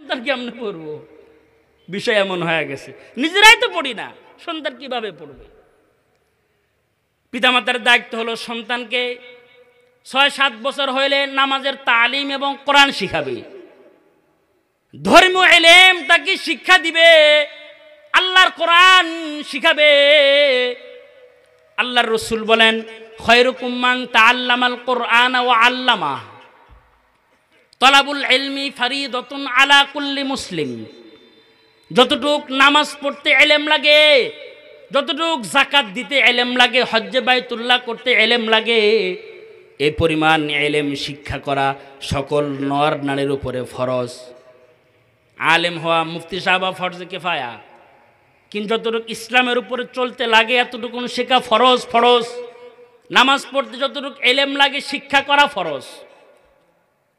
সন্তান কেমনে পড়বো, বিষয় এমন হয়ে গেছে। নিজেরাই তো পড়ি না, সন্তান কিভাবে পড়বে? পিতামাতার দায়িত্ব হলো সন্তানকে ৬-৭ বছর হইলে নামাজের তালিম এবং কোরআন শিখাবে, ধর্মীয় ইলম তাকে শিক্ষা দিবে, আল্লাহর কোরআন শিখাবে। আল্লাহর রাসূল বলেন, খায়রুকুম মান তাআল্লামাল কোরআন ওয়া আল্লামা, তলাবুল ইলমি ফরিদাতুন আলা কুল্লি মুসলিম। যতটুক নামাজ পড়তে ইলম লাগে, যতটুক যাকাত দিতে ইলম লাগে, হজ্জে বাইতুল্লাহ করতে ইলম লাগে, এই পরিমাণ ইলম শিক্ষা করা সকল নর নারীর উপরে ফরজ। আলেম হওয়া মুফতি সাহেব ফরজে কিফায়া, কিন্তু যতটুকু ইসলামের উপরে চলতে লাগে এতটুকু শেখা ফরজ। ফরজ নামাজ পড়তে যতটুকু ইলম লাগে শিক্ষা করা ফরজ।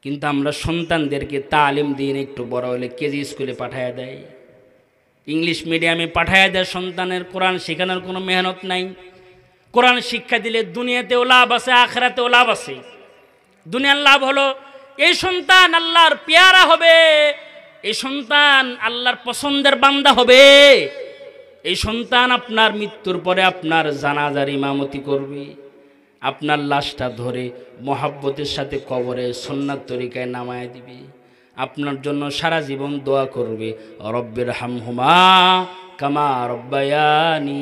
কিন্তু আমরা সন্তানদেরকে তালিম দিন একটু বড় হলে কেজি স্কুলে পাঠায়া দেয়, ইংলিশ মিডিয়ামে পাঠায়া দেয়। সন্তানের কোরআন শেখানোর কোনো মেহনত নাই। কোরআন শিক্ষা দিলে দুনিয়াতেও লাভ আছে, আখিরাতেও লাভ আছে। দুনিয়ার লাভ হলো এই সন্তান আল্লাহর পেয়ারা হবে, এই সন্তান আল্লাহর পছন্দের বান্দা হবে, এই সন্তান আপনার মৃত্যুর পরে আপনার জানাজার ইমামতি করবে, আপনার লাশটা ধরে মহাব্বতের সাথে কবরে সুন্নাত তরিকায় নামায় দিবে, আপনার জন্য সারা জীবন দোয়া করবে, রব্বির হামহুমা কামা রব্বায়ানি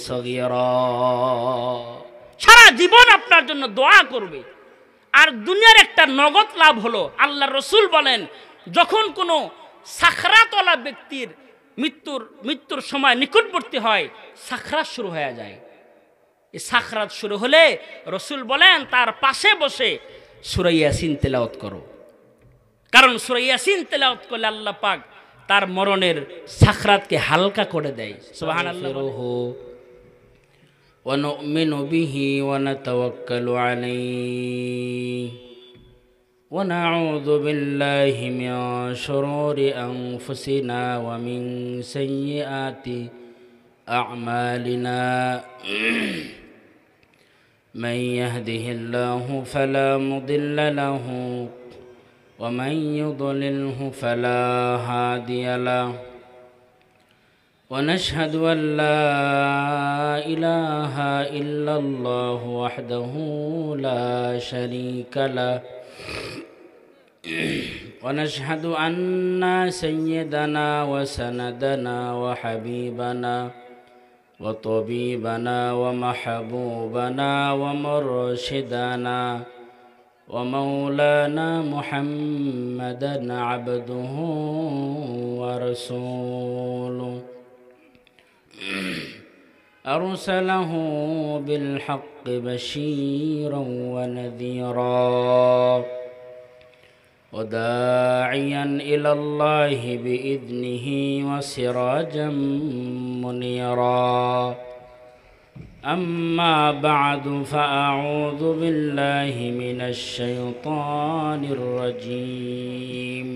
সগীরা। সারা জীবন আপনার জন্য দোয়া করবে। আর দুনিয়ার একটা নগদ লাভ হলো, আল্লাহর রাসূল বলেন, যখন কোনো সাখরাতওয়ালা ব্যক্তির মৃত্যুর সময় নিকটবর্তী হয়, সাখরাত শুরু হয়ে যায়। এই সাখরাত শুরু হলে রাসূল বলেন তার পাশে বসে সূরা ইয়াসিন তেলাওয়াত করো, কারণ সূরা ইয়াসিন তেলাওয়াত করলে আল্লাহ পাক তার মরণের সাখরাতকে হালকা করে দেয়। সুবহানাল্লাহ। ওয়া নু'মিনু বিহি ওয়া নাতাওয়াক্কালু আলাইহি ওয়া নাউযু বিল্লাহি মিন শুরুরি আনফুসিনা ওয়া মিন সাইয়্যাতি আ'মালিনা। মান ইয়াহদিহিল্লাহু ফালা মুদিল্লা লাহু ওয়া মান ইউদ্লিলহু ফালা হাদিয়া লাহু। ونشهد أن لا إله إلا الله وحده لا شريك له ونشهد أن سيدنا وسندنا وحبيبنا وطبيبنا ومحبوبنا ومرشدنا ومولانا محمدا عبده ورسوله أرسله بالحق بشيرا ونذيرا وداعيا إلى الله بإذنه وسراجا منيرا. أما بعد فأعوذ بالله من الشيطان الرجيم.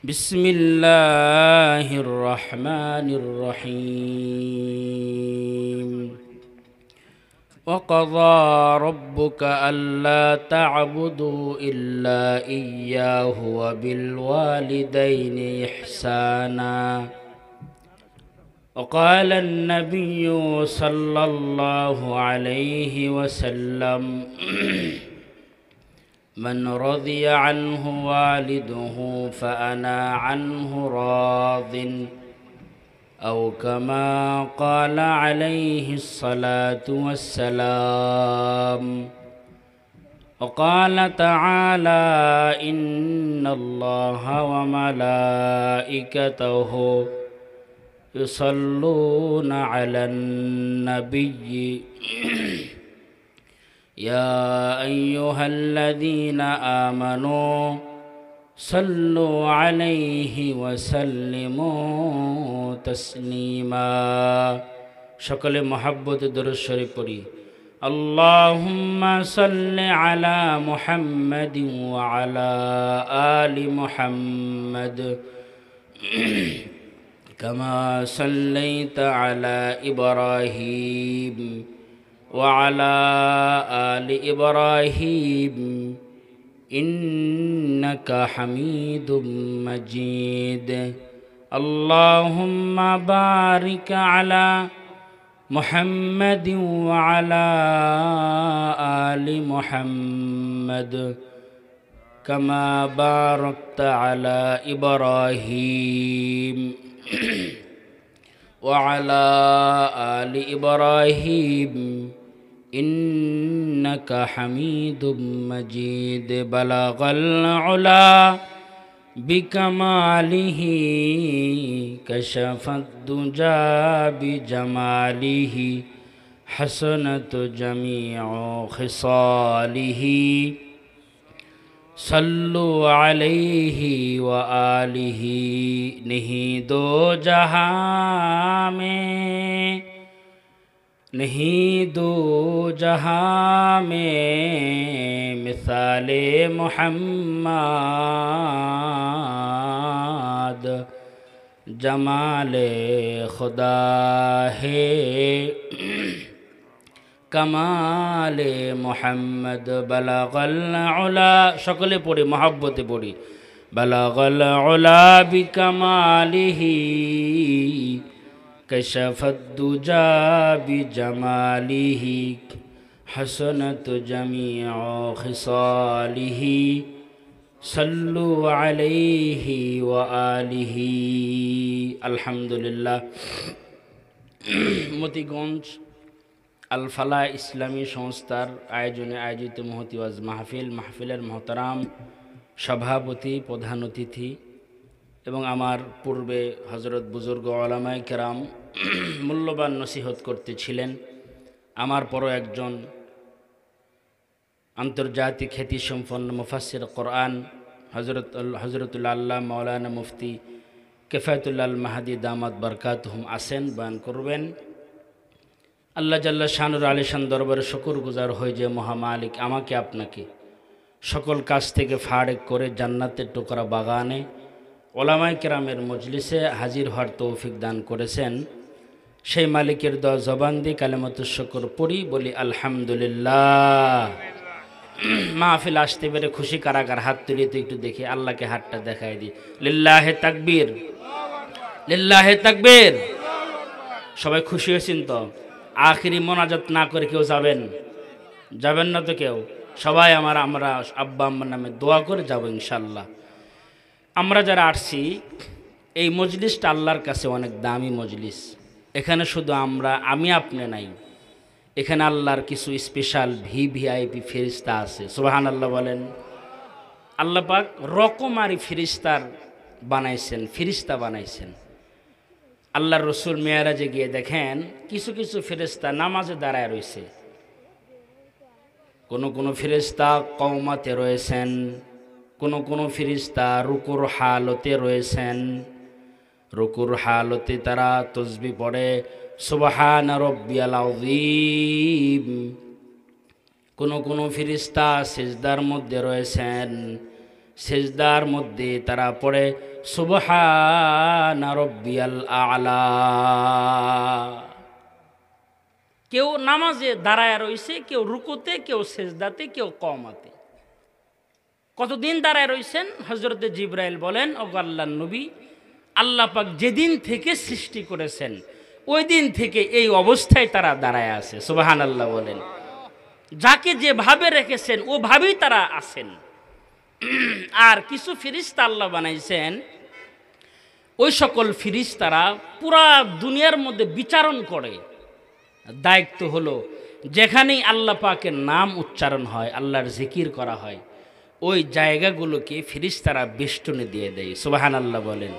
بسم الله الرحمن الرحيم. وقضى ربك ألا تعبدوا إلا إياه وبالوالدين إحسانا. وقال النبي صلى الله عليه وسلم من رضي عنه والده فأنا عنه راض، أو كما قال عليه الصلاة والسلام. وقال تعالى إن الله وملائكته يصلون على النبي يا أيها الذين آمنوا صلوا عليه وسلموا تسليما. সকলে মহব্বত দরুদ শরীফ পড়ি। আল্লাহুম্মা সাল্লি আলা মুহাম্মাদিন ওয়া আলা আলি মুহাম্মাদ কামা সাল্লাইতা আলা ইব্রাহিম وعلى آل إبراهيم إنك حميد مجيد اللهم بارك على محمد وعلى آل محمد كما باركت على إبراهيم وعلى آل إبراهيم إنك حميد مجيد بلغ العلا بكماله كشف الدجى بجماله حسنت جميع خصاله صلوا عليه وآله नहीं दो जहां में नहीं दो जहां में मिसाले मोहम्मद जमाले खुदा है कमाले मोहम्मद बलगल उला शकले पढ़ी मोहब्बते पढ़ी बलगल उला बिकमालिही कशफत दुजा बिजमालिही हसनत जमीअ खिसालिही सल्लु अलैहि व आलिही अल्हम्दुलिल्लाह। মতিগঞ্জ আল ফালা ইসলামী সংস্থার আয়োজনে আয়োজিত মহতি ওয়াজ মাহফিলের মহতারাম সভাপতি প্রধান অতিথি এবং আমার পূর্বে হজরত বুজুর্গ ওলামায়ে কেরাম মূল্যবান নসিহত করতেছিলেন, আমার পরও একজন আন্তর্জাতিক খ্যাতিসম্পন্ন মুফাসসির কোরআন হজরতুল আল্লাহ মাওলানা মুফতি কিফায়াতুল্লাহ আল মাহাদি দামাত বরকাতুহুম আছেন, বয়ান করবেন। আল্লাহ জাল্লা শানুর আলিশান দরবারে শুকর গুজার হয়ে যে মহামালিক আমাকে আপনাকে সকল কাজ থেকে ফাড়েক করে জান্নাতের টুকরা বাগানে ওলামায়ে কেরামের মজলিসে হাজির হওয়ার তৌফিক দান করেছেন, সেই মালিকের দোয়া জবান দিয়ে কালেমাতুশ শুকর পড়ি, বলি আলহামদুলিল্লাহ। মাহফিল আসতে পেরে খুশি কারাগার হাত তুলি তো একটু দেখি, আল্লাহকে হাতটা দেখাই দিই। লিল্লাহে তাকবীর, লিল্লাহে তাকবীর। সবাই খুশি হয়েছেন তো? আখিরি মোনাজাত না করে কেউ যাবেন না তো কেউ? সবাই আমরা আব্বা আম্মার নামে দোয়া করে যাব ইনশাল্লাহ। আমরা যারা আসছি এই মজলিসটা আল্লাহর কাছে অনেক দামি মজলিস। এখানে শুধু আমি আপনি নাই, এখানে আল্লাহর কিছু স্পেশাল ভিআইপি ফেরেশতা আছে। সুবহানাল্লাহ বলেন। আল্লাহ পাক রকমারি ফেরেশতা বানাইছেন। আল্লাহর রসুল মেয়ারাজে গিয়ে দেখেন কিছু কিছু ফেরেশতা নামাজে দাঁড়ায় রয়েছে, কোনো ফেরেশতা কওমাতে রয়েছেন, কোনো ফেরেশতা রুকুর হালতে রয়েছেন। রুকুর হালতে তারা তসবিহ পড়ে সুবহানা রাব্বিয়াল আযীম। কোনো ফেরেশতা সিজদার মধ্যে রয়েছেন, সিজদার মধ্যে তারা পড়ে সুবহানা রাব্বিয়াল আ'লা। কেউ নামাজে দাঁড়ায় রয়েছে, কেউ রুকুতে, কেউ সিজদাতে, কেউ কওমাতে। কতদিন দাঁড়ায় রয়েছেন? হযরতে জিবরাইল বলেন, ওগো আল্লাহর নবী, আল্লাহ পাক যেদিন থেকে সৃষ্টি করেছেন ওই দিন থেকে এই অবস্থায় তারা দাঁড়ায় আছে। সুবহানাল্লাহ বলেন। যাকে যেভাবে রেখেছেন ওভাবেই তারা আছেন। আর কিছু ফেরেশতা আল্লাহ বানাইছেন, ওই সকল ফেরেশতারা পুরা দুনিয়ার মধ্যে বিচারণ করে। দায়িত্ব হলো যেখানেই আল্লাহ পাকের নাম উচ্চারণ হয়, আল্লাহর জিকির করা হয়, ওই জায়গাগুলোকে ফেরেশতারা বেষ্টনী দিয়ে দেয়। সুবহানাল্লাহ বলেন।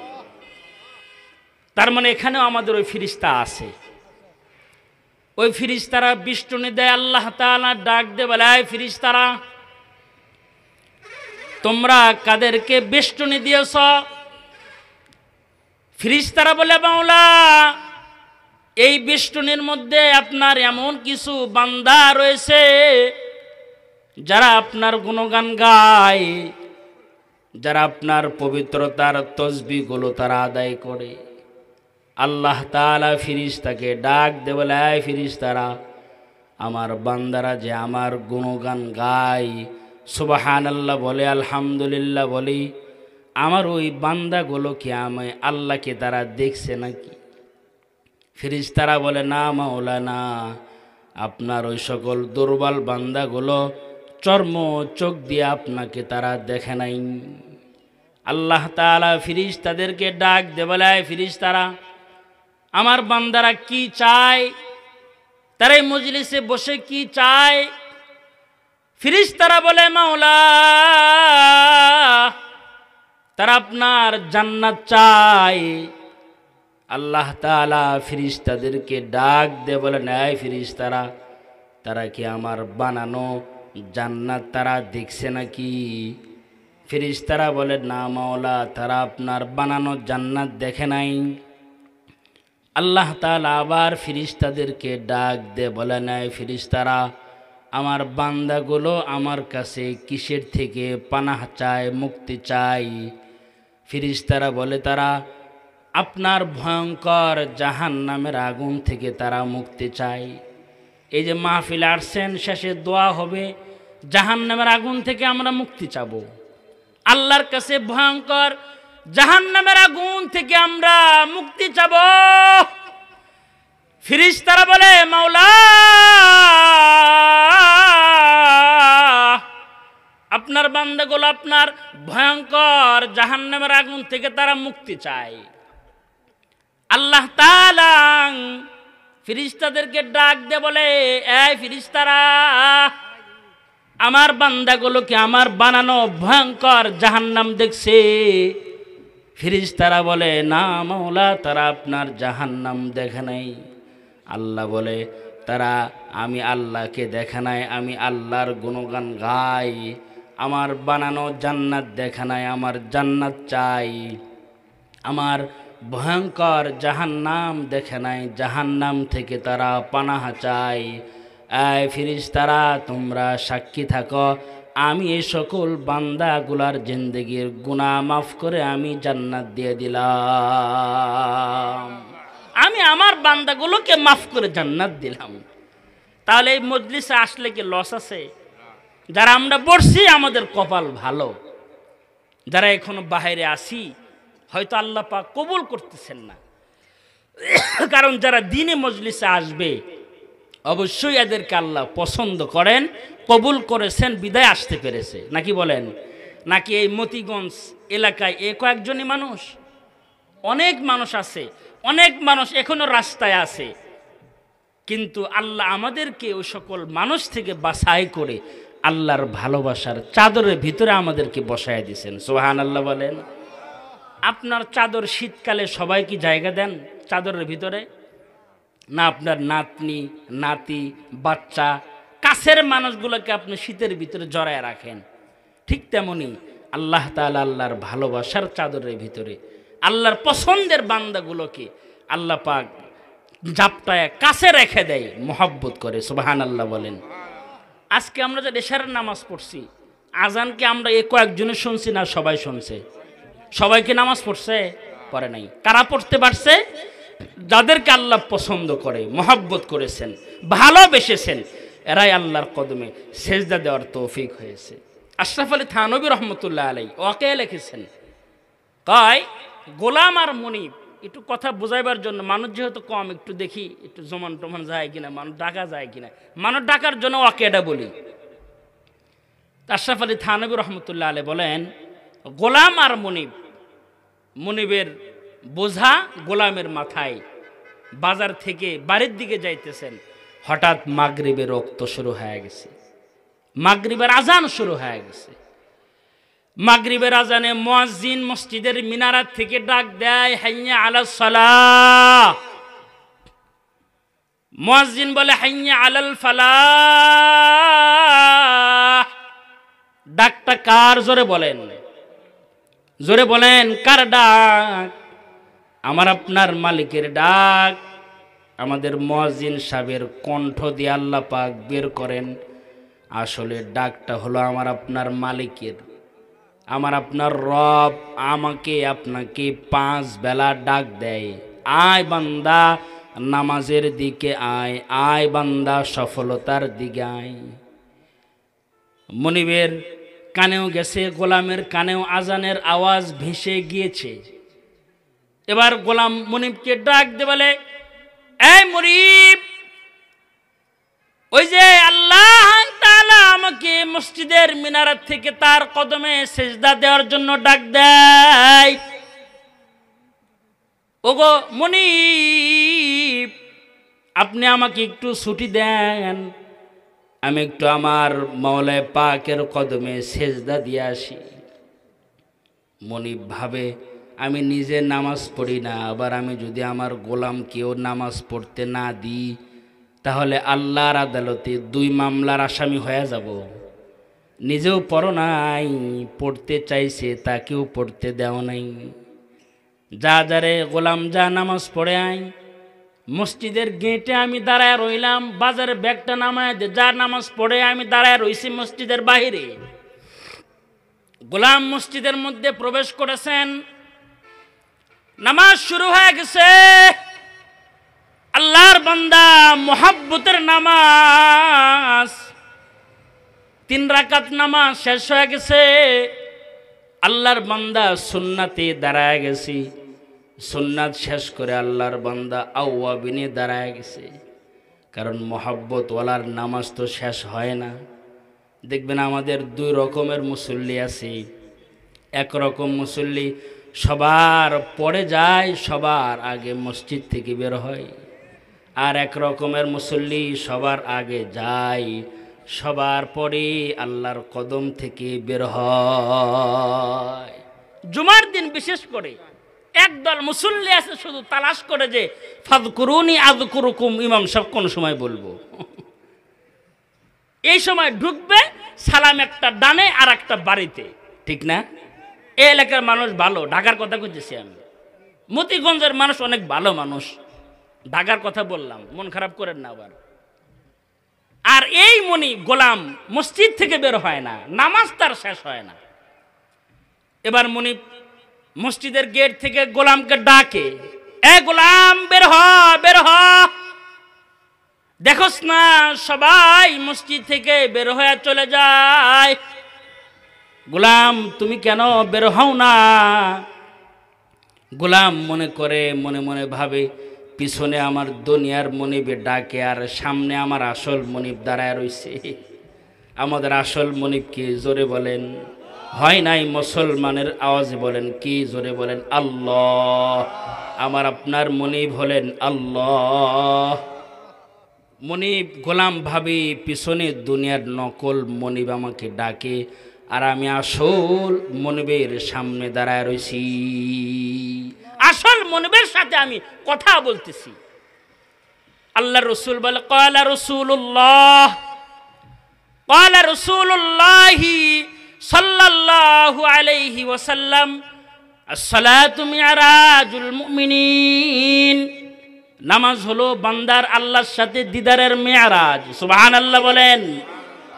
তার মানে এখানেও আমাদের ওই ফেরেশতা আছে। ওই ফেরেশতারা বেষ্টনী দেয়। আল্লাহ তাআলা ডাক দিয়ে বলে, এই ফেরেশতারা তোমরা কাদেরকে বেষ্টনী দিয়েছ? ফেরেশতারা বলে, মাওলা এই বেষ্টনীর মধ্যে আপনার এমন কিছু বান্দা রয়েছে যারা আপনার গুণগান গায়, যারা আপনার পবিত্রতার তসবিহগুলো তারা আদায় করে। আল্লাহ তাআলা ফেরেশতাকে ডাক দিয়ে বলে, এই ফেরেশতারা আমার বান্দারা যে আমার গুণগান গায়, সুবহানাল্লাহ বলে, আলহামদুলিল্লাহ বলি, আমার ওই বান্দাগুলো কি আমি আল্লাহকে তারা দেখছে নাকি? ফেরেশতারা বলে, না মাওলানা, আপনার ওই সকল দুর্বল বান্দাগুলো চর্ম চোখ দিয়ে আপনাকে তারা দেখে নাই। আল্লাহ তাআলা ফেরেশতাদেরকে ডাক দিয়ে বলে, ফেরেশতারা, আমার বান্দারা কি চায়, তারা এই মজলিসে বসে কি চায়? ফেরেশতারা বলে, মাওলা, তারা আপনার জান্নাত চায়। আল্লাহ তাআলা ফেরেশতাদেরকে ডাক দিয়ে বলেন, এই ফেরেশতারা, তারা কি আমার বানানো জান্নাত তারা দেখছে নাকি? ফেরেশতারা বলে, না মাওলা, তারা আপনার বানানো জান্নাত দেখে নাই। আল্লাহ তাআলা আবার ফেরেশতাদেরকে ডাক দিয়ে বলে, এই ফেরেশতারা, আমার বান্দাগুলো আমার কাছে কিসের থেকে পানাহ চায়, মুক্তি চায়? ফেরেশতারা বলে, তারা আপনার ভয়ঙ্কর জাহান্নামের আগুন থেকে তারা মুক্তি চায়। এই যে মাহফিলে আসছেন, শেষে দোয়া হবে, জাহান্নামের আগুন থেকে আমরা মুক্তি চাব, আল্লাহর কাছে ভয়ঙ্কর জাহান্নামের আগুন থেকে আমরা মুক্তি চাব। ফেরেশতারা বলে, মাওলা, আপনার বান্দাগুলো আপনার ভয়ঙ্কর জাহান্নামের আগুন থেকে তারা মুক্তি চায়। আল্লাহ তাআলা ফেরেশতাদেরকে ডাক দিয়ে বলে, এই ফেরেশতারা, আমার বান্দাগুলোকে আমার বানানো ভয়ঙ্কর জাহান্নাম দেখছে? ফেরেশতারা বলে, না মাওলা, তারা আপনার জাহান্নাম দেখে নাই। আল্লাহ বলে, তারা আমি আল্লাহকে দেখে নাই, আমি আল্লাহর গুণগান গাই, আমার বানানো জান্নাত দেখে নাই, আমার জান্নাত চাই। আমার ভয়ঙ্কর জাহান্নাম দেখে নাই, জাহান্নাম থেকে তারা পানাহ চাই। এই ফেরেশতারা, তোমরা সাক্ষী থাকো, আমি এই সকল বান্দাগুলার জিন্দেগির গুনাহ মাফ করে আমি জান্নাত দিয়ে দিলাম, আমি আমার বান্দাগুলোকে মাফ করে জান্নাত দিলাম। তাহলে এই মজলিসে আসলে কি লস আছে? যারা আমরা বসছি আমাদের কপাল ভালো, যারা এখনো বাইরে আসি হয়তো আল্লাহ পাক কবুল করতেছেন না। কারণ যারা দিনে মজলিসে আসবে অবশ্যই এদেরকে আল্লাহ পছন্দ করেন, কবুল করেছেন, বিদায় আসতে পেরেছে। নাকি বলেন? নাকি এই মতিগঞ্জ এলাকায় এ কয়েকজনই মানুষ? অনেক মানুষ আছে, অনেক মানুষ এখনো রাস্তায় আছে, কিন্তু আল্লাহ আমাদেরকে ওই সকল মানুষ থেকে বাছাই করে আল্লাহর ভালোবাসার চাদরের ভিতরে আমাদেরকে বসায় দিয়েছেন। সুবহানাল্লাহ বলেন। আপনার চাদর শীতকালে সবাই কি জায়গা দেন চাদরের ভিতরে? না, আপনার নাতনি, নাতি, বাচ্চা, কাছের মানুষগুলোকে আপনি শীতের ভিতরে জড়ায় রাখেন। ঠিক তেমনি আল্লাহ তাআলা আল্লাহর ভালোবাসার চাদরের ভিতরে আল্লাহর পছন্দের বান্দাগুলোকে আল্লাহ পাক জাপটায় কাছে রেখে দেয়, মহব্বত করে। সুবহানাল্লাহ বলেন। আজকে আমরা যে এশারের নামাজ পড়ছি, আজানকে আমরা কয়েকজনে শুনছি না সবাই শুনছে? সবাইকে নামাজ পড়ছে? পড়ে নাই। কারা পড়তে পারছে? যাদেরকে আল্লাহ পছন্দ করে, মহব্বত করেছেন, ভালোবেসেছেন, এরাই আল্লাহর কদমে সেজদা দেওয়ার তৌফিক হয়েছে। আশরাফ আলী থানভী রহমতুল্লাহ আলাইহি ওয়াকে লিখেছেন, কয় গোলাম আর মনিব, একটু কথা বোঝাইবার জন্য, মানুষ যেহেতু কম, একটু দেখি একটু জমান টমান যায় কিনা, মানুষ ডাকা যায় কিনা, মানুষ ডাকার জন্য ওয়াকে এটা বলি। আশরাফ আলী থানভী রহমতুল্লাহ আলাইহি বলেন, গোলাম আর মনিব, মনিবের বোঝা গোলামের মাথায়, বাজার থেকে বাড়ির দিকে যাইতেছেন, হঠাৎ মাগরিবের রক্ত শুরু হয়ে গেছে, মাগরিবের আজান শুরু হয়ে গেছে। মাগরিবের আজানে মুয়াজ্জিন মসজিদের মিনারাত থেকে ডাক দেয়, হাইয়া আলাস সালাহ। মুয়াজ্জিন বলে, হাইয়া আলাল ফালাহ। ডাকটা কার? জোরে বলেন, জোরে বলেন, কার ডাক? আমার আপনার মালিকের ডাক। আমাদের মুয়াজ্জিন সাহেবের কণ্ঠ দিয়ে আল্লাহ পাক বের করেন, আসলে ডাকটা হলো আমার আপনার মালিকের। আমার আপনার রব আমাকে আপনাকে 5 বেলা ডাক দেয়, আয় বান্দা নামাজের দিকে আয়, আয় বান্দা সফলতার দিকে আয়। মনিবের কানেও গেছে, গোলামের কানেও আজানের আওয়াজ ভেসে গিয়েছে। এবার গোলাম মনিবকে ডাক দিয়ে বলে, এই মনিব, ওই যে আল্লাহ তাআলা আমাকে মসজিদের মিনার থেকে তার কদমে সেজদা দেওয়ার জন্য ডাক দেয়। ওগো মনিব, আপনি আমাকে একটু ছুটি দেন, আমি একটু আমার মাওলায়ে পাকের কদমে সেজদা দিয়ে আসি। মনিব ভাবে, আমি নিজে নামাজ পড়ি না, আবার আমি যদি আমার গোলামকেও নামাজ পড়তে না দিই তাহলে আল্লাহর আদালতে 2 মামলার আসামি হয়ে যাব। নিজেও পড়ো নাই, পড়তে চাইছে তাকেও পড়তে দেও নাই। যা যারে গোলাম যা নামাজ পড়ে আই। মসজিদের গেটে আমি দাঁড়ায় রইলাম, বাজারে ব্যাগটা নামায় দে, যা নামাজ পড়ে আমি দাঁড়ায় রইছি মসজিদের বাহিরে। গোলাম মসজিদের মধ্যে প্রবেশ করেছেন, নামাজ শুরু হয়ে গেছে। আল্লাহর বান্দা মোহাব্বতের নামাজ, 3 রাকাত নামাজ শেষ হয়ে গেছে। আল্লাহর বান্দা সুন্নাতে দাঁড়ায় গেছি, সুন্নাত শেষ করে আল্লাহর বান্দা আওয়াবিনে দাঁড়ায় গেছে। কারণ মোহাব্বত ওয়ালার নামাজ তো শেষ হয় না। দেখবেন আমাদের 2 রকমের মুসল্লি আছে। একরকম মুসল্লি সবার পরে যায়, সবার আগে মসজিদ থেকে বের হয়। আর এক রকমের মুসল্লি সবার আগে যায়, সবার পরে আল্লাহর কদম থেকে বের হয়। জুমার দিন বিশেষ করে একদল মুসল্লি আছে শুধু তালাশ করে যে ফাযকুরুনি আযকুরুকুম, ইমাম সাহেব কোন সময় বলবো। এই সময় ঢুকবে, সালাম একটা ডানে আর একটা বাড়িতে, ঠিক না? এই এলাকার মানুষ ভালো, ঢাকার কথা কইতেছি আমি। মতিগঞ্জের মানুষ অনেক ভালো মানুষ, ঢাকার কথা বললাম, মন খারাপ করেন না আবার। আর এই মনি গোলাম মসজিদ থেকে বের হয় না, নামাজ তার শেষ হয় না। এবার মনি মসজিদের গেট থেকে গোলামকে ডাকে, এ গোলাম বের হ, বের হ। দেখোস না সবাই মসজিদ থেকে বের হয়ে চলে যায়, গোলাম তুমি কেন বের হও না? গোলাম মনে করে, মনে মনে ভাবে, পিছনে আমার দুনিয়ার মনিবে ডাকে আর সামনে আমার আসল মনিব দাঁড়ায় রইছে। আমাদের আসল মনিবকে জোরে বলেন, হয় নাই মুসলমানের আওয়াজে বলেন, কি জোরে বলেন? আল্লাহ। আমার আপনার মনিব হলেন আল্লাহ। মনিব গোলাম ভাবি পিছনে দুনিয়ার নকল মনিব আমাকে ডাকে আর আমি আসল মনিবের সামনে দাঁড়ায় রইছি, আসল মনিবের সাথে আমি কথা বলতেছি। আল্লাহর রাসূল বলে, ক্বালা রাসূলুল্লাহ সাল্লাল্লাহু আলাইহি ওয়াসাল্লাম, আস-সালাতু মি'রাজুল মুমিনিন। নামাজ হলো বান্দার আল্লাহর সাথে দিদারের মেয়ারাজ। সুবহানাল্লাহ বলেন।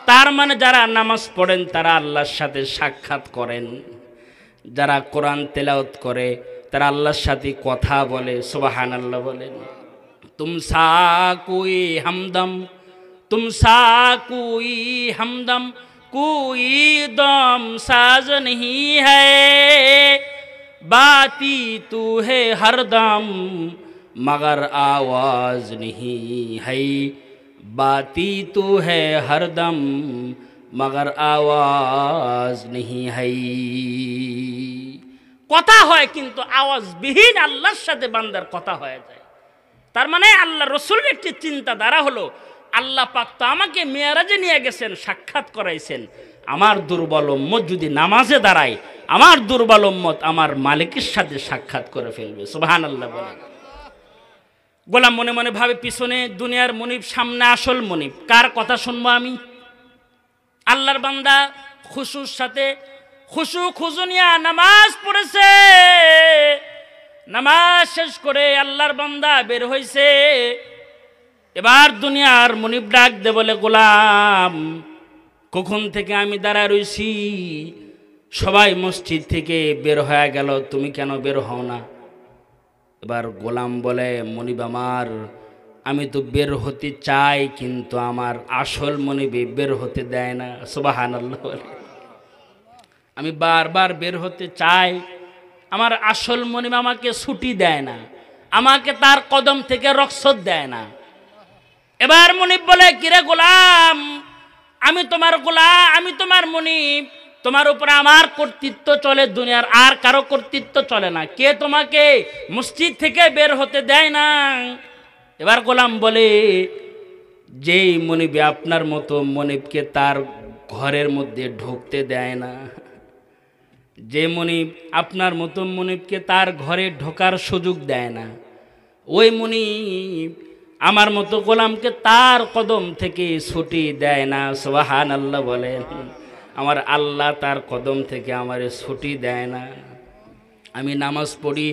তার মানে যারা নামাজ পড়েন তারা আল্লাহর সাথে সাক্ষাৎ করেন, যারা কোরআন তেলাওয়াত করে তারা আল্লাহর সাথে কথা বলে। সুবহানাল্লাহ বলেন। তুমসা কোই হামদম, তুমসা কোই হামদম কোই দম সাজ नहीं है, बाती तू है हरदम मगर आवाज नहीं है, बाती तू है हरदम मगर आवाज नहीं है। কথা হয় কিন্তু আওয়াজবিহীন আল্লাহর সাথে বান্দার কথা হয়ে যায়। তার মানে আল্লাহ রসুলের একটি চিন্তাধারা হলো, আল্লাহ পাক তো আমাকে মেয়ারাজে নিয়ে গেছেন, সাক্ষাৎ করাইছেন, আমার দুর্বল উম্মত যদি নামাজে দাঁড়ায়, আমার দুর্বল উম্মত আমার মালিকের সাথে সাক্ষাৎ করে ফেলবে। সুবহানাল্লাহ বলেন। গোলাম মনে মনে ভাবে, পিছনে দুনিয়ার মনিব, সামনে আসল মনিব, কার কথা শুনবো আমি? আল্লাহর বান্দা খুশুর সাথে খুশু খুজুনিয়া নামাজ পড়েছে। নামাজ শেষ করে আল্লাহর বান্দা বের হইছে। এবার দুনিয়ার মনিব ডাক দে বলে, গোলাম কখন থেকে আমি দাঁড়ায় রইছি, সবাই মসজিদ থেকে বের হয়ে গেল, তুমি কেন বের হও না? এবার গোলাম বলে, মনিব আমার, আমি তো বের হতে চাই, কিন্তু আমার আসল মনিব বের হতে দেয় না। সুবহানাল্লাহ বলে। আমি বারবার বের হতে চাই, আমার আসল মনিব আমাকে ছুটি দেয় না, আমাকে তার কদম থেকে রক্ষত দেয় না। এবার মনিব বলে, কিরে গোলাম, আমি তোমার গোলাম, আমি তোমার মনিব, তোমার উপরে আমার কর্তৃত্ব চলে, দুনিয়ার আর কারো কর্তৃত্ব চলে না। কে তোমাকে মসজিদ থেকে বের হতে দেয় না? এবার গোলাম বলে, যেই মনিবে আপনার মতো মনিবকে তার ঘরের মধ্যে ঢুকতে দেয় না, যে মনিব আপনার মতো মনিবকে তার ঘরে ঢোকার সুযোগ দেয় না, ওই মনিব আমার মতো গোলামকে তার কদম থেকে ছুটি দেয় না। সুবহানাল্লাহ বলেন। আমার আল্লাহ তার কদম থেকে আমার ছুটি দেয় না। আমি নামাজ পড়ি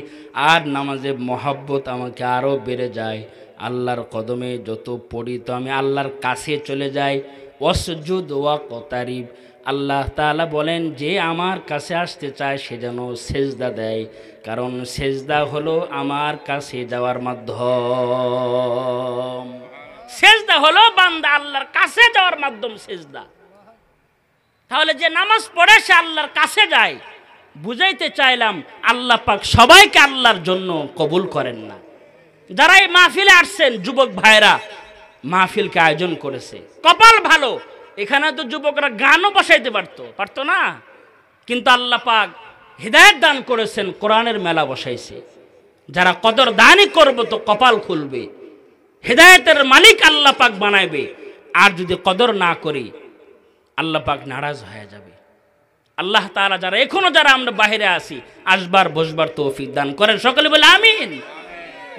আর নামাজে মহাব্বত আমাকে আরও বেড়ে যায়। আল্লাহর কদমে যত পড়ি তো আমি আল্লাহর কাছে চলে যাই। ওয়াসজুদ ওয়া কতারিব, আল্লাহ তাআলা বলেন যে আমার কাছে আসতে চায় সে যেন সেজদা দেয়, কারণ সেজদা হলো আমার কাছে যাওয়ার মাধ্যম। সেজদা হলো বান্দা আল্লাহর কাছে যাওয়ার মাধ্যম, সেজদা। তাহলে যে নামাজ পড়ে সে আল্লাহর কাছে যায়। বুঝাইতে চাইলাম আল্লাহ পাক সবাইকে আল্লাহর জন্য কবুল করেন না। যারা এই মাহফিলে আসছেন, যুবক ভাইরা মাহফিলকে আয়োজন করেছে, কপাল ভালো, এখানে তো যুবকরা গানও বসাইতে পারতো না, কিন্তু আল্লাহ পাক হিদায়াত দান করেছেন, কোরআনের মেলা বসাইছে। যারা কদর দানই করবো তো কপাল খুলবে, হিদায়াতের মালিক আল্লাহ পাক বানাইবে। আর যদি কদর না করি আল্লাহ পাক নারাজ হয়ে যাবে। আল্লাহ তাআলা যারা আমরা বাহিরে আছি, আসবার বসবার তৌফিক দান করেন, সকলে বলে আমিন।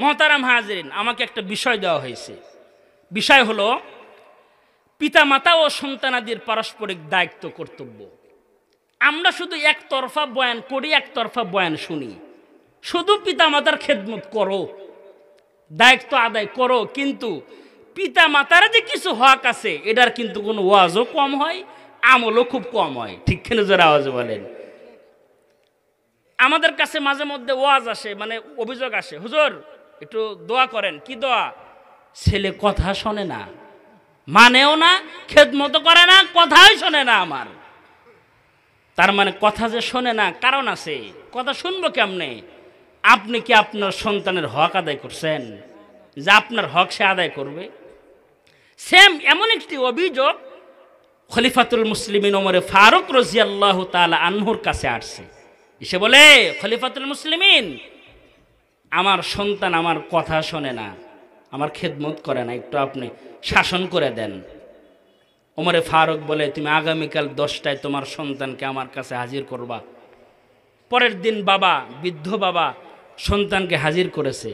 মুহতারাম হাজিরিন, আমাকে একটা বিষয় দেওয়া হয়েছে। বিষয় হলো পিতা মাতা ও সন্তানাদির পারস্পরিক দায়িত্ব কর্তব্য। আমরা শুধু একতরফা বয়ান করি, একতরফা বয়ান শুনি। শুধু পিতা মাতার খেদমত করো, দায়িত্ব আদায় করো, কিন্তু পিতা মাতার যে কিছু হক আছে এটার কিন্তু কোনো ওয়াজও কম হয়, আমলও খুব কম হয়। ঠিক কেন যারা আওয়াজ বলেন? আমাদের কাছে মাঝে মধ্যে ওয়াজ আসে, মানে অভিযোগ আসে, হুজুর একটু দোয়া করেন। কি দোয়া? ছেলে কথা শোনে না, মানেও না, খেদমত করে না, কথাই শোনে না আমার। তার মানে কথা যে শোনে না, কারণ আছে। কথা শুনবো কেমনে? আপনি কি আপনার সন্তানের হক আদায় করছেন যে আপনার হক সে আদায় করবে? সেম এমন একটি অভিযোগ খলিফাতুল মুসলিমিন ওমরে ফারুক রাদিয়াল্লাহু তাআলা আনহুর কাছে আসছে। এসে বলে, খলিফাতুল মুসলিমিন, আমার সন্তান আমার কথা শোনে না, আমার খেদমত করে না, একটু আপনি শাসন করে দেন। ওমরে ফারুক বলে, তুমি আগামীকাল 10টায় তোমার সন্তানকে আমার কাছে হাজির করবা। পরের দিন বাবা, বৃদ্ধ বাবা সন্তানকে হাজির করেছে,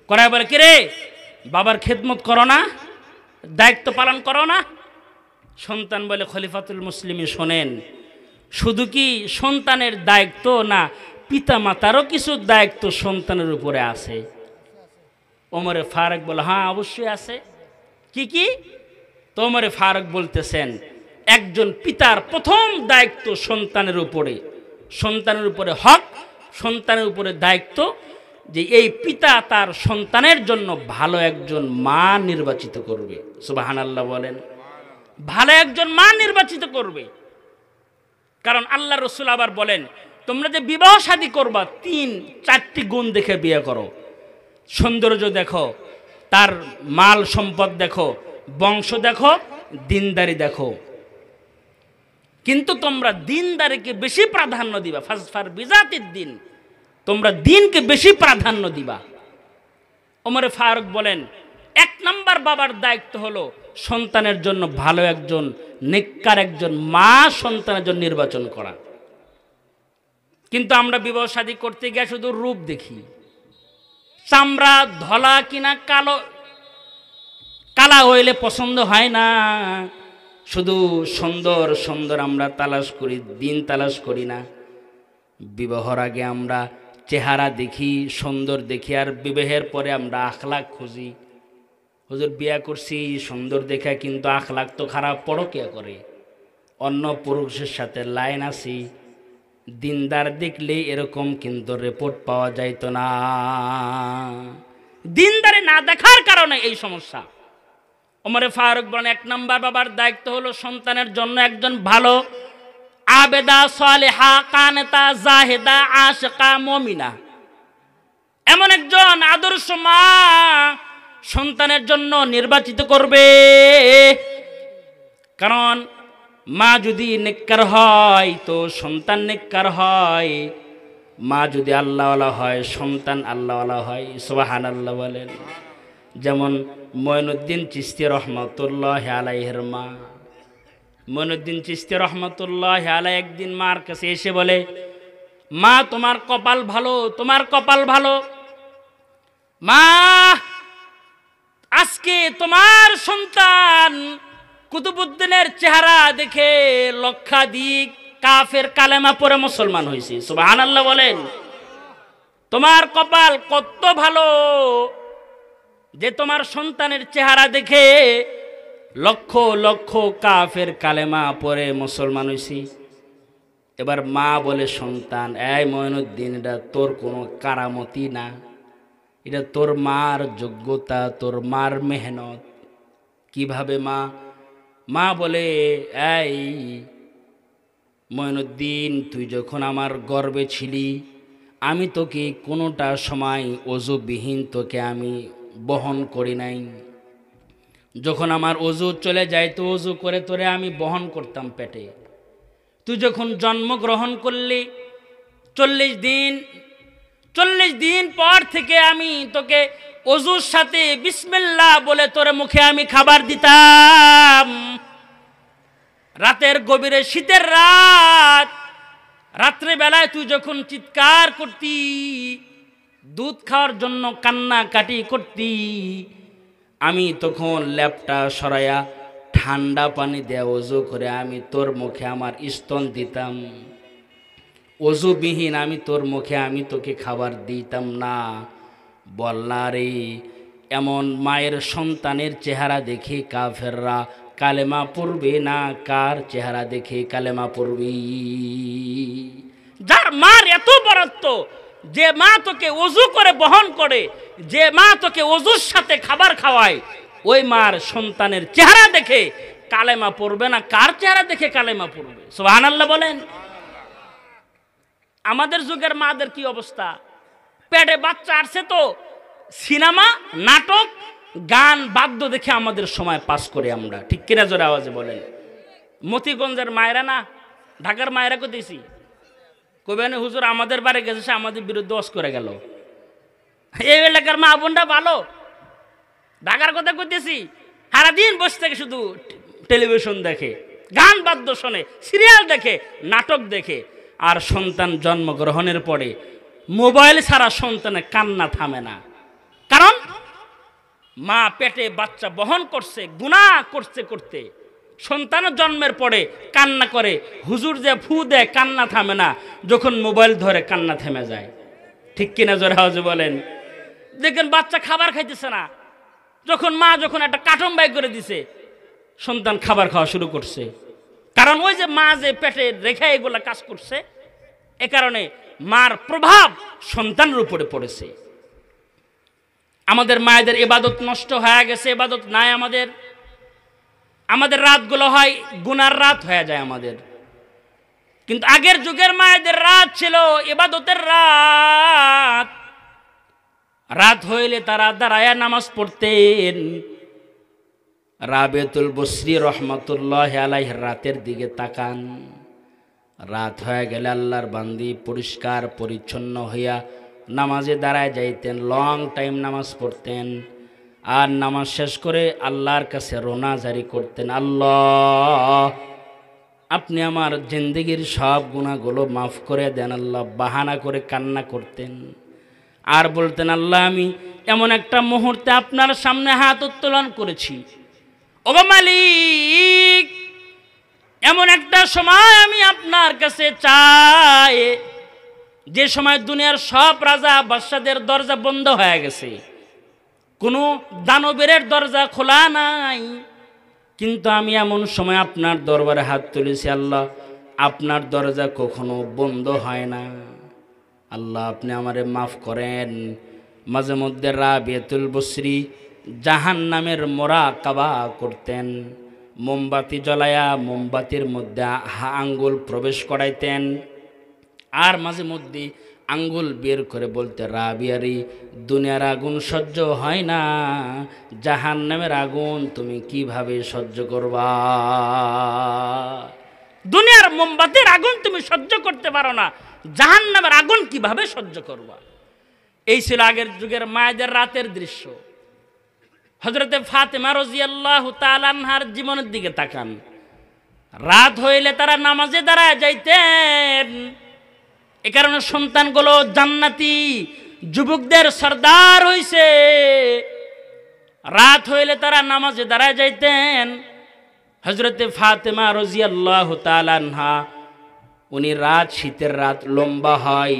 করায় বলে, কিরে বাবার খেদমত করো না, দায়িত্ব পালন করো না? সন্তান বলে, খলিফাতুল মুসলিমিন শোনেন, শুধু কি সন্তানের দায়িত্ব না, পিতা মাতারও কিছু দায়িত্ব সন্তানের উপরে আছে। ওমরে ফারুক বলে, হ্যাঁ অবশ্যই আছে। কি কি? তো ওমরে ফারুক বলতেছেন, একজন পিতার প্রথম দায়িত্ব সন্তানের উপরে হক, সন্তানের উপরে দায়িত্ব যে এই পিতা তার সন্তানের জন্য ভালো একজন মা নির্বাচিত করবে। সুবহানাল্লাহ বলেন। ভালো একজন মা নির্বাচিত করবে। কারণ আল্লাহ রসুল আবার বলেন, তোমরা যে বিবাহ শাদী করবা 3-4টি গুণ দেখে বিয়ে করো। সৌন্দর্য দেখো, তার মাল সম্পদ দেখো, বংশ দেখো, দিনদারি দেখো। কিন্তু তোমরা দিনদারিকে বেশি প্রাধান্য দিবা। ফাজফার বিজাতিদ দিন, তোমরা দিনকে বেশি প্রাধান্য দিবা। ওমরে ফারুক বলেন, 1 নম্বর বাবার দায়িত্ব হলো সন্তানের জন্য ভালো একজন নেককার একজন মা সন্তানের জন্য নির্বাচন করা। কিন্তু আমরা বিবাহ শাদী করতে গিয়ে শুধু রূপ দেখি, চামড়া ধলা কিনা কালা হইলে পছন্দ হয় না। শুধু সুন্দর সুন্দর আমরা তালাশ করি, দিন তালাশ করি না। বিবাহর আগে আমরা চেহারা দেখি, সুন্দর দেখি, আর বিবাহের পরে আমরা আখলাক খুঁজি। হুজুর বিয়া করছি সুন্দর দেখা, কিন্তু আখলাক তো খারাপ, পরকিয়া করে, অন্য পুরুষের সাথে লাইন আছি। দিনদার দেখলে এরকম কিন্তু রিপোর্ট পাওয়া যাইতো না। দিনদারি না দেখার কারণে এই সমস্যা। ওমরে ফারুক বলেন 1 নম্বর বাবার দায়িত্ব হলো সন্তানের জন্য একজন ভালো আবেদা সালেহা কানেতা জাহেদা আশিকা মুমিনা, এমন একজন আদর্শ মা সন্তানের জন্য নির্বাচিত করবে। কারণ মা যদি নেককার হয় তো সন্তান নেককার হয়, মা যদি আল্লাহওয়ালা হয় সন্তান আল্লাহওয়ালা হয়। সুবহানাল্লাহ বলেন। যেমন মঈনুদ্দিন চিশতি রহমাতুল্লাহ আলাইহির মা, মঈনুদ্দিন চিশতি রহমাতুল্লাহ আলাইহি একদিন মার কাছে এসে বলে, মা তোমার কপাল ভালো, তোমার কপাল ভালো, মা আজকে তোমার সন্তান কুতুবউদ্দিনের চেহারা দেখে লক্ষাধিক কাফের কালেমা পড়ে মুসলমান হয়েছে। সুবহানাল্লাহ বলেন। তোমার কপাল কত ভালো যে তোমার সন্তানের চেহারা দেখে লক্ষ লক্ষ কাফের কালেমা পড়ে মুসলমান হয়েছে। এবার মা বলে সন্তান, এই মঈনুদ্দিন, এটা তোর কোনো কারামতি না, এটা তোর মার যোগ্যতা, তোর মার মেহনত। কিভাবে মা? মা বলে, এই মঈনুদ্দিন, তুই যখন আমার গর্ভে ছিলি আমি তোকে কোনোটা সময় ওযুবিহীন তোকে আমি বহন করি নাই। যখন আমার ওযু চলে যায় তো ওযু করে তোরে আমি বহন করতাম পেটে। তুই যখন জন্মগ্রহণ করলি 40 দিন পর থেকে আমি তোকে ওযুর সাথে বিসমিল্লাহ বলে তোরে মুখে আমি খাবার দিতাম। রাতের গভীরে শীতের রাত্রে বেলায় তুই যখন চিৎকার করতি, দুধ খাওয়ার জন্য কান্নাকাটি করতি, আমি তখন ল্যাপটা সরাইয়া ঠান্ডা পানি দেয়া ওযু করে আমি তোর মুখে আমার স্তন দিতাম। ওযুবিহীন আমি তোর মুখে আমি তোকে খাবার দিতাম না। বল না রে, এমন মায়ের সন্তানের চেহারা দেখে কাফেররা কালেমা পড়বে না? কার চেহারা দেখে কালেমা পড়বি? যার মার এত বরত্ব, যে মা তোকে ওযু করে বহন করে, যে মা তোকে ওযুর সাথে খাবার খাওয়ায়, ওই মার সন্তানের চেহারা দেখে কালেমা পড়বে না? কার চেহারা দেখে কালেমা পড়বে? সুবহানাল্লাহ বলেন। আমাদের যুগের মাদের কি অবস্থা? পেটে বাচ্চা আসছে তো সিনেমা, নাটক, গান, বাদ্য দেখে আমাদের সময় পাস করে আমরা, ঠিক কিনা জোরে আওয়াজে বলেন। মতিগঞ্জের মায়েরা না, ঢাকার মায়েরা কইতেছি, কবেনে হুজুর আমাদের বাড়ি গেছে, সে আমাদের বিরুদ্ধে ওয়াজ করে গেল। এই এলাকার মা বোনটা ভালো, ঢাকার কথা কইতেছি, সারাদিন বসে থেকে শুধু টেলিভিশন দেখে, গান বাদ্য শোনে, সিরিয়াল দেখে, নাটক দেখে, আর সন্তান জন্মগ্রহণের পরে মোবাইল ছাড়া সন্তানের কান্না থামে না। কারণ মা পেটে বাচ্চা বহন করছে, গুনাহ করতে করতে সন্তানের জন্মের পরে কান্না করে, হুজুর যে ফু দেয় কান্না থামে না, যখন মোবাইল ধরে কান্না থেমে যায়, ঠিক কিনা জোরে আওয়াজে বলেন। দেখেন বাচ্চা খাবার খাইতেছে না, যখন একটা কার্টুন বাই করে দিছে, সন্তান খাবার খাওয়া শুরু করছে। কারণ ওই যে মা যে পেটে রেখে এগুলা কাজ করছে, এ কারণে মার প্রভাব সন্তানের উপরে পড়েছে। আমাদের মায়েদের ইবাদত নষ্ট হয়ে গেছে, ইবাদত নাই আমাদের রাতগুলো হয় গুনার রাত হয়ে যায় আমাদের। কিন্তু আগের যুগের মায়েদের রাত ছিল ইবাদতের রাত হইলে তারা দাঁড়ায়া নামাজ পড়তেন। রাবেতুল বসরি রহমাতুল্লাহ আলাইহি রাতের দিকে তাকান, রাত হয়ে গেলে আল্লাহর বান্দি পরিষ্কার পরিচ্ছন্ন হইয়া নামাজে দাঁড়ায় যাইতেন, লং টাইম নামাজ পড়তেন, আর নামাজ শেষ করে আল্লাহর কাছে রোনা জারি করতেন, আল্লাহ আপনি আমার জিন্দেগির সব গুনাহগুলো মাফ করে দেন আল্লাহ। বাহানা করে কান্না করতেন আর বলতেন, আল্লাহ আমি এমন একটা মুহূর্তে আপনার সামনে হাত উত্তোলন করেছি, ওগো মালিক এমন একটা সময় আমি আপনার কাছে চাই, যে সময় দুনিয়ার সব রাজা বাদশাদের দরজা বন্ধ হয়ে গেছে, কোনো দানবের দরজা খোলা নাই, কিন্তু আমি এমন সময় আপনার দরবারে হাত তুলেছি, আল্লাহ আপনার দরজা কখনো বন্ধ হয় না, আল্লাহ আপনি আমারে মাফ করেন। মাঝে মধ্যে রাবিয়াতুল বসরি জাহান্নামের মোরাকাবা করতেন, মোমবাতি জ্বলায়া মোমবাতির মধ্যে আঙ্গুল প্রবেশ করাইতেন, আর মাঝে মধ্যে আঙ্গুল বের করে বলতে, রাবিয়ারি দুনিয়ার আগুন সহ্য হয় না, জাহান্নামের আগুন তুমি কিভাবে সহ্য করবা? দুনিয়ার মোমবাতির আগুন তুমি সহ্য করতে পারো না, জাহান্নামের আগুন কিভাবে সহ্য করবা? এই ছিল আগের যুগের মায়েদের রাতের দৃশ্য। হযরতে ফাতেমা রাদিয়াল্লাহু তাআলা আনহার জীবনের দিকে তাকান। রাত হইলে তারা নামাজে দাঁড়ায় যাইতেন। এ কারণে সন্তানগুলো জান্নাতি যুবকদের সর্দার হইছে। রাত হইলে তারা নামাজে দাঁড়ায় যাইতেন। হযরতে ফাতেমা রাদিয়াল্লাহু তাআলা আনহা, উনি রাত, শীতের রাত লম্বা হয়,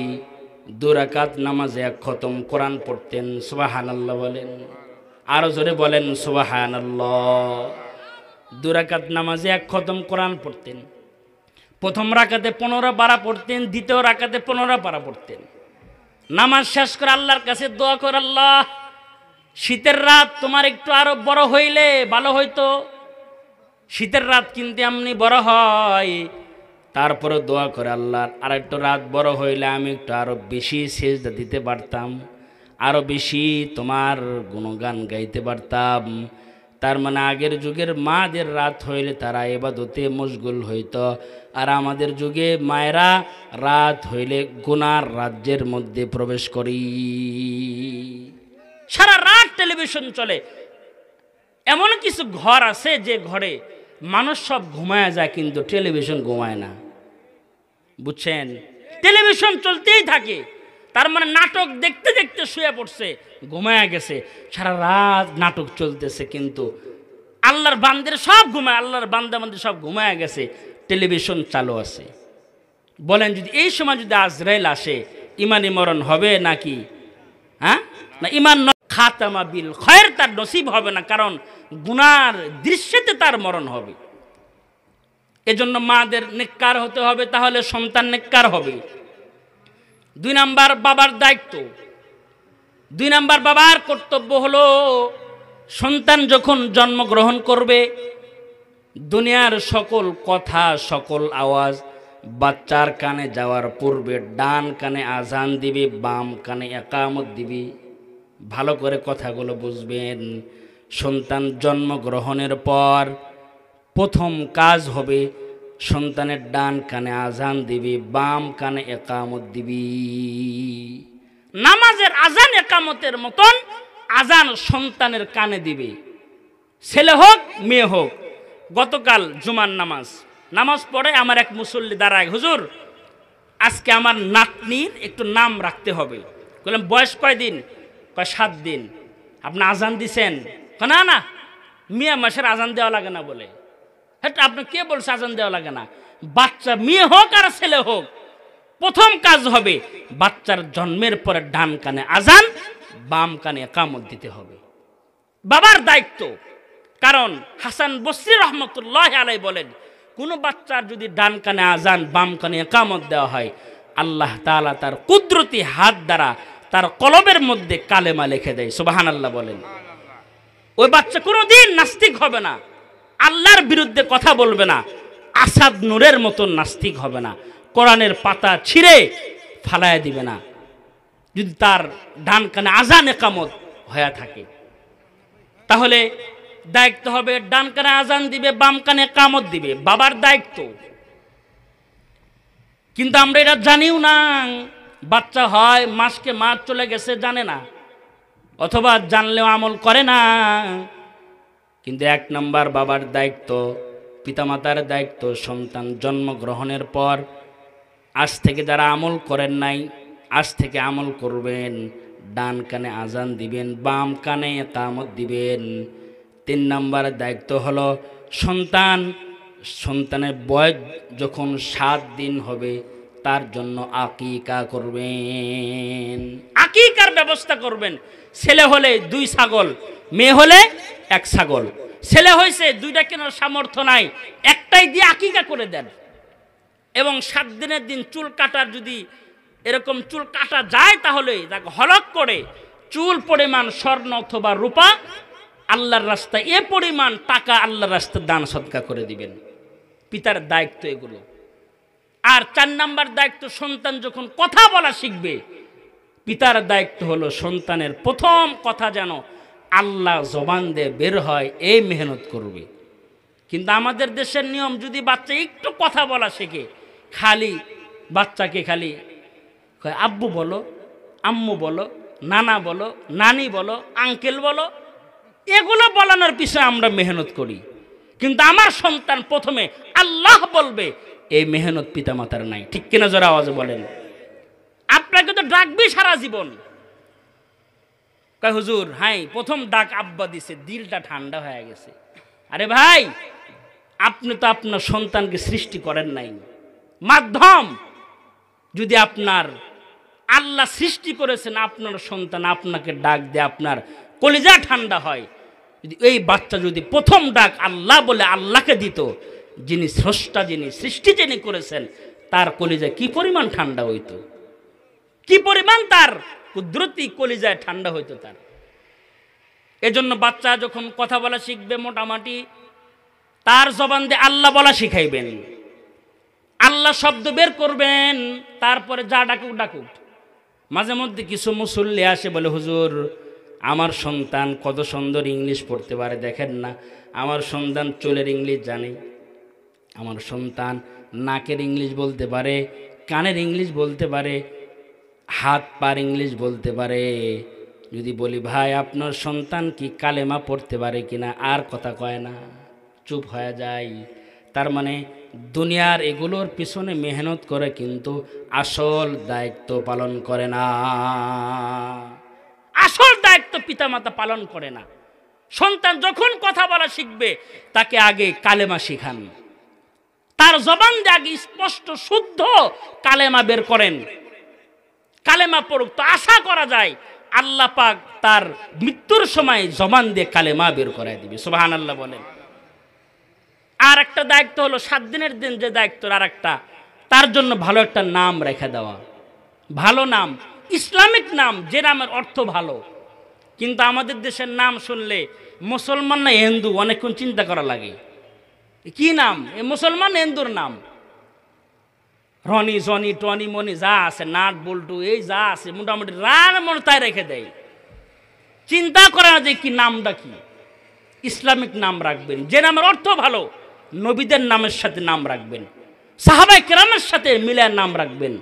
2 রাকাত নামাজে 1 খতম কোরআন পড়তেন। সুবহানাল্লাহ বলেন, আরো জোরে বলেন সুবহানাল্লাহ। 2 রাকাত নামাজে 1 খতম কোরআন পড়তেন। প্রথম রাকাতে 15 পারা পড়তেন, দ্বিতীয় রাকাতে 15 পারা পড়তেন। নামাজ শেষ করে আল্লাহর কাছে দোয়া করে, আল্লাহ শীতের রাত তোমার একটু আরো বড় হইলে ভালো হইতো। শীতের রাত কিন্তু এমনি বড় হয়। তারপরে দোয়া করে, আল্লাহ আর একটু রাত বড় হইলে আমি একটু আরো বেশি সেজদা দিতে পারতাম, আরো বেশি তোমার গুণগান গাইতে পারতাম। তার মানে আগের যুগের মাদের রাত হইলে তারা ইবাদতে মশগুল হইত, আর আমাদের যুগে মায়েরা রাত হইলে গুনার রাজ্যের মধ্যে প্রবেশ করি। সারা রাত টেলিভিশন চলে। এমন কিছু ঘর আছে যে ঘরে মানুষ সব ঘুমায় যায়, কিন্তু টেলিভিশন ঘুমায় না। বুঝছেন? টেলিভিশন চলতেই থাকে। তার মানে নাটক দেখতে দেখতে শুয়ে পড়ছে, ঘুমায় গেছে। সারা রাত নাটক চলতেছে, কিন্তু আল্লাহর বান্দার সব ঘুমায়, আল্লাহর বান্দা বান্দি সব ঘুমায় গেছে, টেলিভিশন চালু আছে। বলেন, যদি এই সময় যদি আজরাইল আসে, ইমানি মরণ হবে নাকি? হ্যাঁ না, ইমান খাতামা বিল খয়ের তার নসিব হবে না, কারণ গুনার দৃশ্যতে তার মরণ হবে। এজন্য মাদের নেককার হতে হবে, তাহলে সন্তান নেককার হবে। 2 নাম্বার বাবার দায়িত্ব। 2 নাম্বার বাবার কর্তব্য হলো, সন্তান যখন জন্মগ্রহণ করবে, দুনিয়ার সকল কথা, সকল আওয়াজ বাচ্চার কানে যাওয়ার পূর্বে ডান কানে আজান দিবে, বাম কানে একামত দিবে। ভালো করে কথাগুলো বুঝবেন। সন্তান জন্মগ্রহণের পর প্রথম কাজ হবে, সন্তানের ডান কানে আজান দিবি, বাম কানে একামত দিবি। নামাজের আজান একামতের মতন আজান সন্তানের কানে দিবে, ছেলে হোক মেয়ে হোক। গতকাল জুমার নামাজ পড়ে আমার এক মুসল্লি দাঁড়ায়, হুজুর আজকে আমার নাতনির একটু নাম রাখতে হবে। বললাম, বয়স কয়দিন? কয় 7 দিন। আপনি আজান দিছেন? না না, মিয়া মাসের আজান দেওয়া লাগে না বলে। হ্যাঁ, আপনি কে বলছে আজান দেওয়া লাগে না? বাচ্চা মেয়ে হোক আর ছেলে হোক, প্রথম কাজ হবে বাচ্চার জন্মের পরে ডান কানে আজান, বাম কানে একামত দিতে হবে। বাবার দায়িত্ব। কারণ হাসান বসরি রহমতুল্লাহ আলাইহি বলেন, কোন বাচ্চার যদি ডান কানে আজান, বাম কানে একামত দেওয়া হয়, আল্লাহ তাআলা তার কুদরতি হাত দ্বারা তার কলবের মধ্যে কালেমা লিখে দেয়। সুবহানাল্লাহ বলেন। ওই বাচ্চা কোনোদিন নাস্তিক হবে না, আল্লাহর বিরুদ্ধে কথা বলবে না, আসাদ নূরের মতন নাস্তিক হবে না, কোরআনের পাতা ছিঁড়ে ফালায় দিবে না, যদি তার ডান কানে আজান একামত হয়ে থাকে। তাহলে দায়িত্ব হবে ডান কানে আজান দিবে, বাম কানে একামত দিবে, বাবার দায়িত্ব। কিন্তু আমরা এটা জানিও না। বাচ্চা হয়, মাসকে মাস চলে গেছে, জানে না, অথবা জানলেও আমল করে না। কিন্তু 1 নম্বর বাবার দায়িত্ব, পিতামাতার দায়িত্ব, সন্তান জন্মগ্রহণের পর আজ থেকে যারা আমল করেন নাই, আজ থেকে আমল করবেন। ডান কানে আজান দিবেন, বাম কানে একামত দিবেন। 3 নম্বর দায়িত্ব হলো, সন্তানের বয়স যখন 7 দিন হবে, তার জন্য আকিকা করবেন, আকিকার ব্যবস্থা করবেন। ছেলে হলে 2 ছাগল, মেয়ে হলে 1 ছাগল। ছেলে হয়েছে 2টা কেনার সামর্থ্য নাই, একটাই দিয়ে আকিকা করে দেন। এবং 7 দিনের দিন চুল কাটার, যদি এরকম চুল কাটা যায়, তাহলে তাকে হলক করে চুল পরিমাণ স্বর্ণ অথবা রূপা আল্লাহর রাস্তায়, এ পরিমাণ টাকা আল্লাহর রাস্তায় দান সদকা করে দিবেন। পিতার দায়িত্ব এগুলো। আর 4 নাম্বার দায়িত্ব, সন্তান যখন কথা বলা শিখবে, পিতার দায়িত্ব হলো সন্তানের প্রথম কথা যেন আল্লাহ জবান দিয়ে বের হয়, এই মেহনত করবে। কিন্তু আমাদের দেশের নিয়ম, যদি বাচ্চা একটু কথা বলা শেখে, খালি বাচ্চাকে খালি আব্বু বলো, আম্মু বলো, নানা বলো, নানি বলো, আঙ্কেল বলো, এগুলো বলানোর পিছনে আমরা মেহনত করি। কিন্তু আমার সন্তান প্রথমে আল্লাহ বলবে, এই মেহনত পিতামাতার নাই। ঠিক কিনা জোরে আওয়াজে বলেন। আপনাকে তো ডাকবি সারা জীবন। কয় হুজুর, হাই প্রথম ডাক আব্বা দিছে, দিলটা ঠান্ডা হয়ে গেছে। আরে ভাই, আপনি তো আপনার সন্তানকে সৃষ্টি করেন নাই, মাধ্যম। যদি আপনার আল্লাহ সৃষ্টি করেছেন, আপনার সন্তান আপনাকে ডাক দিয়ে আপনার কলিজা ঠান্ডা হয়। যদি এই বাচ্চা যদি প্রথম ডাক আল্লাহ বলে আল্লাহকে দিত, যিনি স্রষ্টা, যিনি সৃষ্টি যিনি করেছেন, তার কলিজা কি পরিমাণ ঠান্ডা হইতো, কি পরিমাণ তার কুদরতি কলিজায় ঠান্ডা হইতো তার। এজন্য বাচ্চা যখন কথা বলা শিখবে, মোটামুটি তার জবান দিয়ে আল্লাহ বলা শিখাইবেন, আল্লাহ শব্দ বের করবেন, তারপরে যা ডাকুক ডাকুক। মাঝে মধ্যে কিছু মুসল্লি আসে বলে, হুজুর আমার সন্তান কত সুন্দর ইংলিশ পড়তে পারে, দেখেন না, আমার সন্তান চুলের ইংলিশ জানে, আমার সন্তান নাকের ইংলিশ বলতে পারে, কানের ইংলিশ বলতে পারে, হাত পার ইংলিশ বলতে পারে। যদি বলি, ভাই আপনার সন্তান কি কালেমা পড়তে পারে কিনা, আর কথা কয় না, চুপ হয়ে যায়। তার মানে দুনিয়ার এগুলোর পিছনে মেহনত করে, কিন্তু আসল দায়িত্ব পালন করে না। আসল দায়িত্ব পিতামাতা পালন করে না। সন্তান যখন কথা বলা শিখবে, তাকে আগে কালেমা শিখান, তার জবান দিয়ে আগে স্পষ্ট শুদ্ধ কালেমা বের করেন, কালেমা পড়ুক। তো আশা করা যায় আল্লাহ পাক তার মৃত্যুর সময় জবান দিয়ে কালেমা বের করায় দিবে। সুবহানাল্লাহ বলেন। আর একটা দায়িত্ব হলো 7 দিনের দিন যে দায়িত্ব, আর একটা, তার জন্য ভালো একটা নাম রেখে দেওয়া। ভালো নাম, ইসলামিক নাম, যে নামের অর্থ ভালো। কিন্তু আমাদের দেশের নাম শুনলে মুসলমান না হিন্দু অনেকক্ষণ চিন্তা করা লাগে। কি নাম? এ মুসলমান হিন্দুর নাম। রনি, জনি, টনি, মনি যা আছে, নাট বল্টু, এই যা আছে মোটামুটি রান মনে তাই রেখে দেয়। চিন্তা করা না যে কি নামটা কি। ইসলামিক নাম রাখবেন, যে নামের অর্থ ভালো। নবীদের নামের সাথে নাম রাখবেন, সাহাবায়ে কেরামের সাথে মিলায় নাম রাখবেন,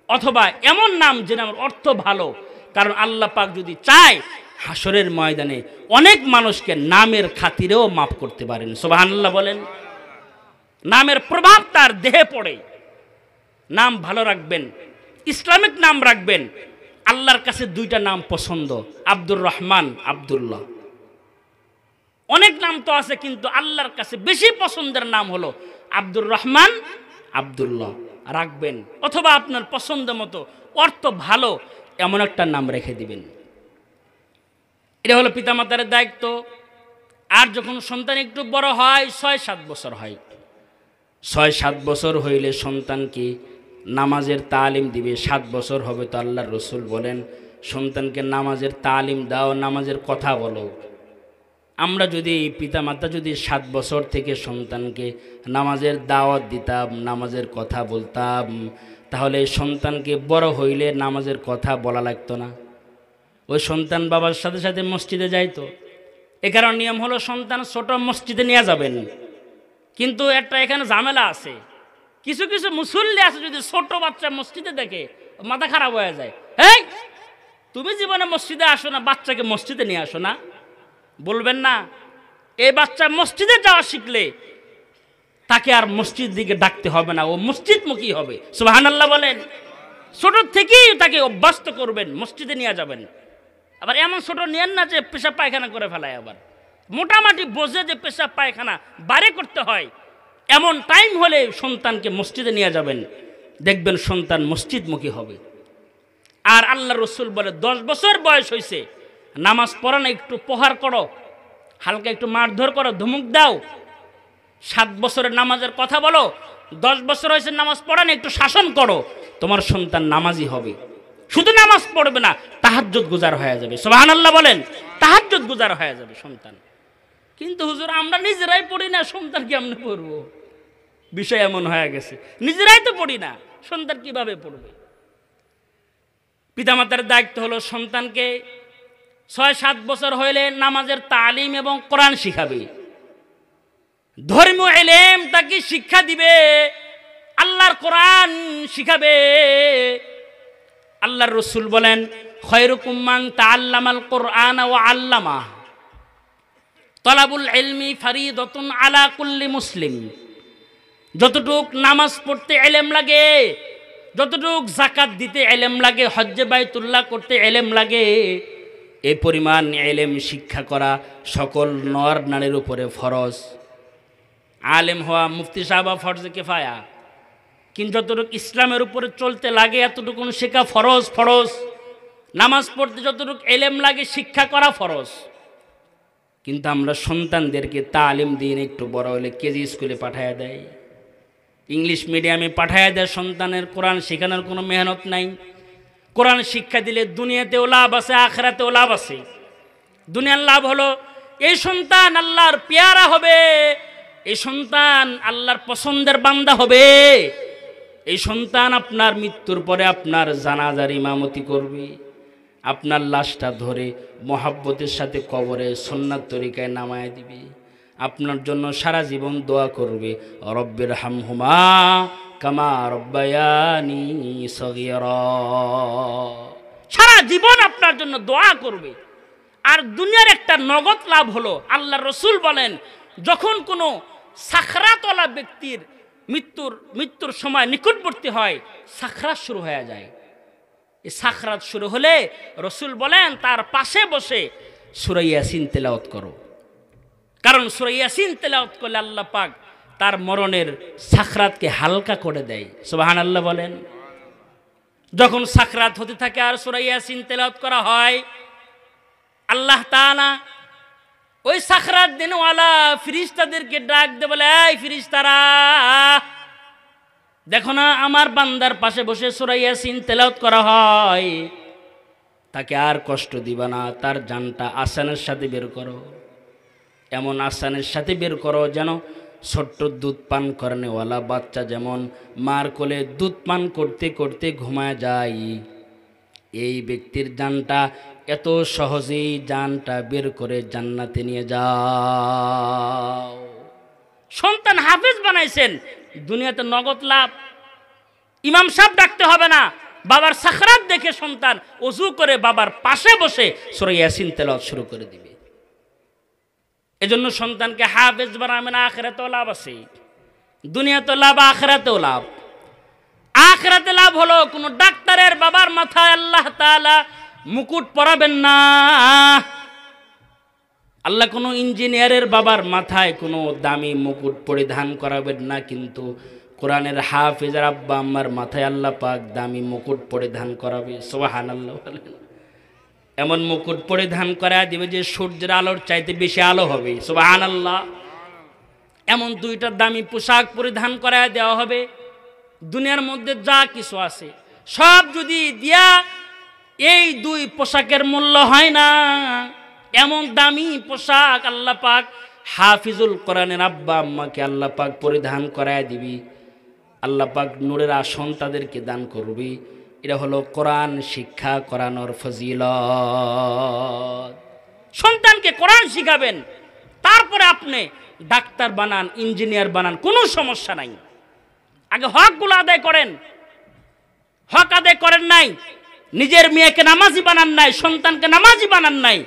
অথবা এমন নাম যে নামের অর্থ ভালো। কারণ আল্লাহ পাক যদি চায়, হাসরের ময়দানে অনেক মানুষকে নামের খাতিরেও মাফ করতে পারেন। সুবহানাল্লাহ বলেন। নামের প্রভাব তার দেহে পড়ে। নাম ভালো রাখবেন, ইসলামিক নাম রাখবেন। আল্লাহর কাছে 2টা নাম পছন্দ, আব্দুর রহমান, আব্দুল্লাহ। অনেক নাম তো আছে, কিন্তু আল্লাহর কাছে বেশি পছন্দের নাম হলো আব্দুর রহমান, আব্দুল্লাহ রাখবেন। অথবা আপনার পছন্দ মতো অর্থ ভালো এমন একটা নাম রেখে দিবেন। এটা হলো পিতামাতার দায়িত্ব। আর যখন সন্তান একটু বড় হয়, 6-7 বছর হয়, 6-7 বছর হইলে সন্তানকে নামাজের তালিম দিবে। 7 বছর হবে তো আল্লাহর রসুল বলেন, সন্তানকে নামাজের তালিম দাও, নামাজের কথা বলো। আমরা যদি পিতামাতা যদি 7 বছর থেকে সন্তানকে নামাজের দাওয়াত দিতাম, নামাজের কথা বলতাম, তাহলে সন্তানকে বড় হইলে নামাজের কথা বলা লাগতো না। ওই সন্তান বাবার সাথে সাথে মসজিদে যাইতো। এ কারণ নিয়ম হলো সন্তান ছোট মসজিদে নিয়ে যাবেন। কিন্তু একটা এখানে ঝামেলা আছে, কিছু কিছু মুসল্লি আছে, যদি ছোট বাচ্চা মসজিদে দেখে মাথা খারাপ হয়ে যায়। এই তুমি জীবনে মসজিদে আসো না, বাচ্চাকে মসজিদে নিয়ে আসো না, বলবেন না? এই বাচ্চা মসজিদে যাওয়া শিখলে তাকে আর মসজিদ দিকে ডাকতে হবে না, ও মসজিদমুখী হবে। সুবহানাল্লাহ বলেন। ছোট থেকেই তাকে অভ্যস্ত করবেন, মসজিদে নিয়ে যাবেন। আবার এমন ছোট নিয়েন না যে পেশাব পায়খানা করে ফেলায়, আবার মোটামুটি বোঝে যে পেশাব পায়খানা বারে করতে হয়, এমন টাইম হলে সন্তানকে মসজিদে নিয়ে যাবেন, দেখবেন সন্তান মসজিদমুখী হবে। আর আল্লাহ রসুল বলে 10 বছর বয়স হয়েছে, নামাজ পড়া না, একটু প্রহার করো, হালকা একটু মারধর করো, ধমক দাও। 7 বছরের নামাজের কথা বলো, 10 বছর হয়েছে নামাজ পড়া না, একটু শাসন করো, তোমার সন্তান নামাজি হবে। শুধু নামাজ পড়বে না, তাহাজ্জুদ গুজার হয়ে যাবে। সুবহানাল্লাহ বলেন, তাহাজ্জুদ গুজার হয়ে যাবে সন্তান। কিন্তু হুজুর আমরা নিজেরাই পড়ি না, সন্তান কেমনে পড়বো? বিষয় এমন হয়ে গেছে, নিজেরাই তো পড়ি না, সন্তান কিভাবে পড়বে? পিতামাতার দায়িত্ব হলো সন্তানকে ৬-৭ বছর হইলে নামাজের তালিম এবং কোরআন শিখাবে, ধর্মীয় ইলম তাকে শিক্ষা দিবে, আল্লাহর কোরআন শিখাবে। আল্লাহর রাসূল বলেন, খায়রুকুম মান তাআল্লামাল কোরআন ওয়া আল্লামা, তলাবুল ইলমি ফরিদাতুন আলা কুল্লি মুসলিম। যতটুক নামাজ পড়তে ইলম লাগে, যতটুক যাকাত দিতে ইলম লাগে, হজ্জে বাইতুল্লাহ করতে ইলম লাগে, এই পরিমাণ ইলম শিক্ষা করা সকল নর নারীর উপরে ফরজ। আলেম হওয়া মুফতি সাহেব ফরজে কিফায়া, কিন্তু যতটুক ইসলামের উপরে চলতে লাগে এতটুকু শেখা ফরজ। ফরজ নামাজ পড়তে যতটুক ইলম লাগে শিক্ষা করা ফরজ। কিন্তু আমরা সন্তানদেরকে তালিম দিন একটু বড় হলে কেজি স্কুলে পাঠায় দেয়, ইংলিশ মিডিয়ামে পাঠায় দেয়। সন্তানের কোরআন শেখানোর কোনো মেহনত নাই। কোরআন শিক্ষা দিলে দুনিয়াতেও লাভ আছে, আখিরাতেও লাভ আছে। দুনিয়ার লাভ হলো এই সন্তান আল্লাহর পেয়ারা হবে, এই সন্তান আল্লাহর পছন্দের বান্দা হবে, এই সন্তান আপনার মৃত্যুর পরে আপনার জানাজার ইমামতি করবে, আপনার লাশটা ধরে মহাব্বতের সাথে কবরে সুন্নাত তরিকায় নামায় দিবে, আপনার জন্য সারা জীবন দোয়া করবে, রব্বির হামহুমা কামা রব্বায়ানি সগীরা। সারা জীবন আপনার জন্য দোয়া করবে। আর দুনিয়ার একটা নগদ লাভ হলো, আল্লাহর রাসূল বলেন, যখন কোনো সাখরাতওয়ালা ব্যক্তির মৃত্যুর সময় নিকটবর্তী হয়, সাখরাত শুরু হয়ে যায়। এই সাখরাত শুরু হলে রাসূল বলেন তার পাশে বসে সূরা ইয়াসিন তেলাওয়াত করো, কারণ সূরা ইয়াসিন তেলাওয়াত করলে আল্লাহ পাক তার মরণের সাখরাতকে হালকা করে দেয়। সুবহানাল্লাহ বলেন। যখন সাখরাত হতে থাকে আর সূরা ইয়াসিন তেলাওয়াত করা হয়, আল্লাহ তাআলা ওই সাখরাত দিনওয়ালা ফেরেশতাদেরকে ডাক দিয়ে বলে, এই ফেরেশতারা দেখো না আমার বান্দার পাশে বসে সূরা ইয়াসিন তেলাওয়াত করা হয়, তাকে আর কষ্ট দিবা না, তার জানটা আসানের সাথে বের করো, এমন আসানের সাথে বের করো যেন ছোট্ট দুধ পান করানেওয়ালা বাচ্চা যেমন মার কোলে দুধ পান করতে করতে ঘুমায় যায়, এই ব্যক্তির জানটা এত সহজেই জানটা বের করে জান্নাতে নিয়ে যাও। সন্তান হাফেজ বানাইছেন, দুনিয়াতে নগদ লাভ। ইমাম সাহেব ডাকতে হবে না, বাবার সাখরাত দেখে সন্তান ওযু করে বাবার পাশে বসে সূরা ইয়াসিন তেলাওয়াত শুরু করে দিবে। এজন্য সন্তানকে হাফেজ বানাবেন, আখিরাতেও লাভ আছে, দুনিয়াতেও লাভ, আখিরাতেও লাভ। আখিরাতে লাভ হলো কোন ডাক্তারের বাবার মাথায় আল্লাহ তাআলা মুকুট পরাবেন না, আল্লাহ কোনো ইঞ্জিনিয়ারের বাবার মাথায় কোনো দামি মুকুট পরিধান করাবেন না, কিন্তু কোরআনের হাফেজের আব্বা আম্মার মাথায় আল্লাহ পাক দামি মুকুট পরিধান করাবে। সুবহানাল্লাহ বলেন। এমন মুকুট পরিধান করা দিবে যে সূর্যের আলোর চাইতে বেশি আলো হবে। সুবহানাল্লাহ। এমন দুইটা দামি পোশাক পরিধান করা দেওয়া হবে। দুনিয়ার মধ্যে যা কিছু আছে সব যদি দিয়া এই দুই পোশাকের মূল্য হয় না, এমন দামি পোশাক আল্লাহ পাক হাফিজুল কোরআনের আব্বা আম্মাকে আল্লাহ পাক পরিধান করায় দিবি, আল্লাহ পাক নূরের আসন তাদেরকে দান করবি। এটা হলো কোরআন শিক্ষা করানোর ফজিলত। সন্তানকে কোরআন শিখাবেন, তারপরে আপনি ডাক্তার বানান, ইঞ্জিনিয়ার বানান, কোনো সমস্যা নাই। আগে হকগুলো আদায় করেন। হক আদায় করেন নাই, নিজের মেয়েকে নামাজি বানান নাই, সন্তানকে নামাজি বানান নাই,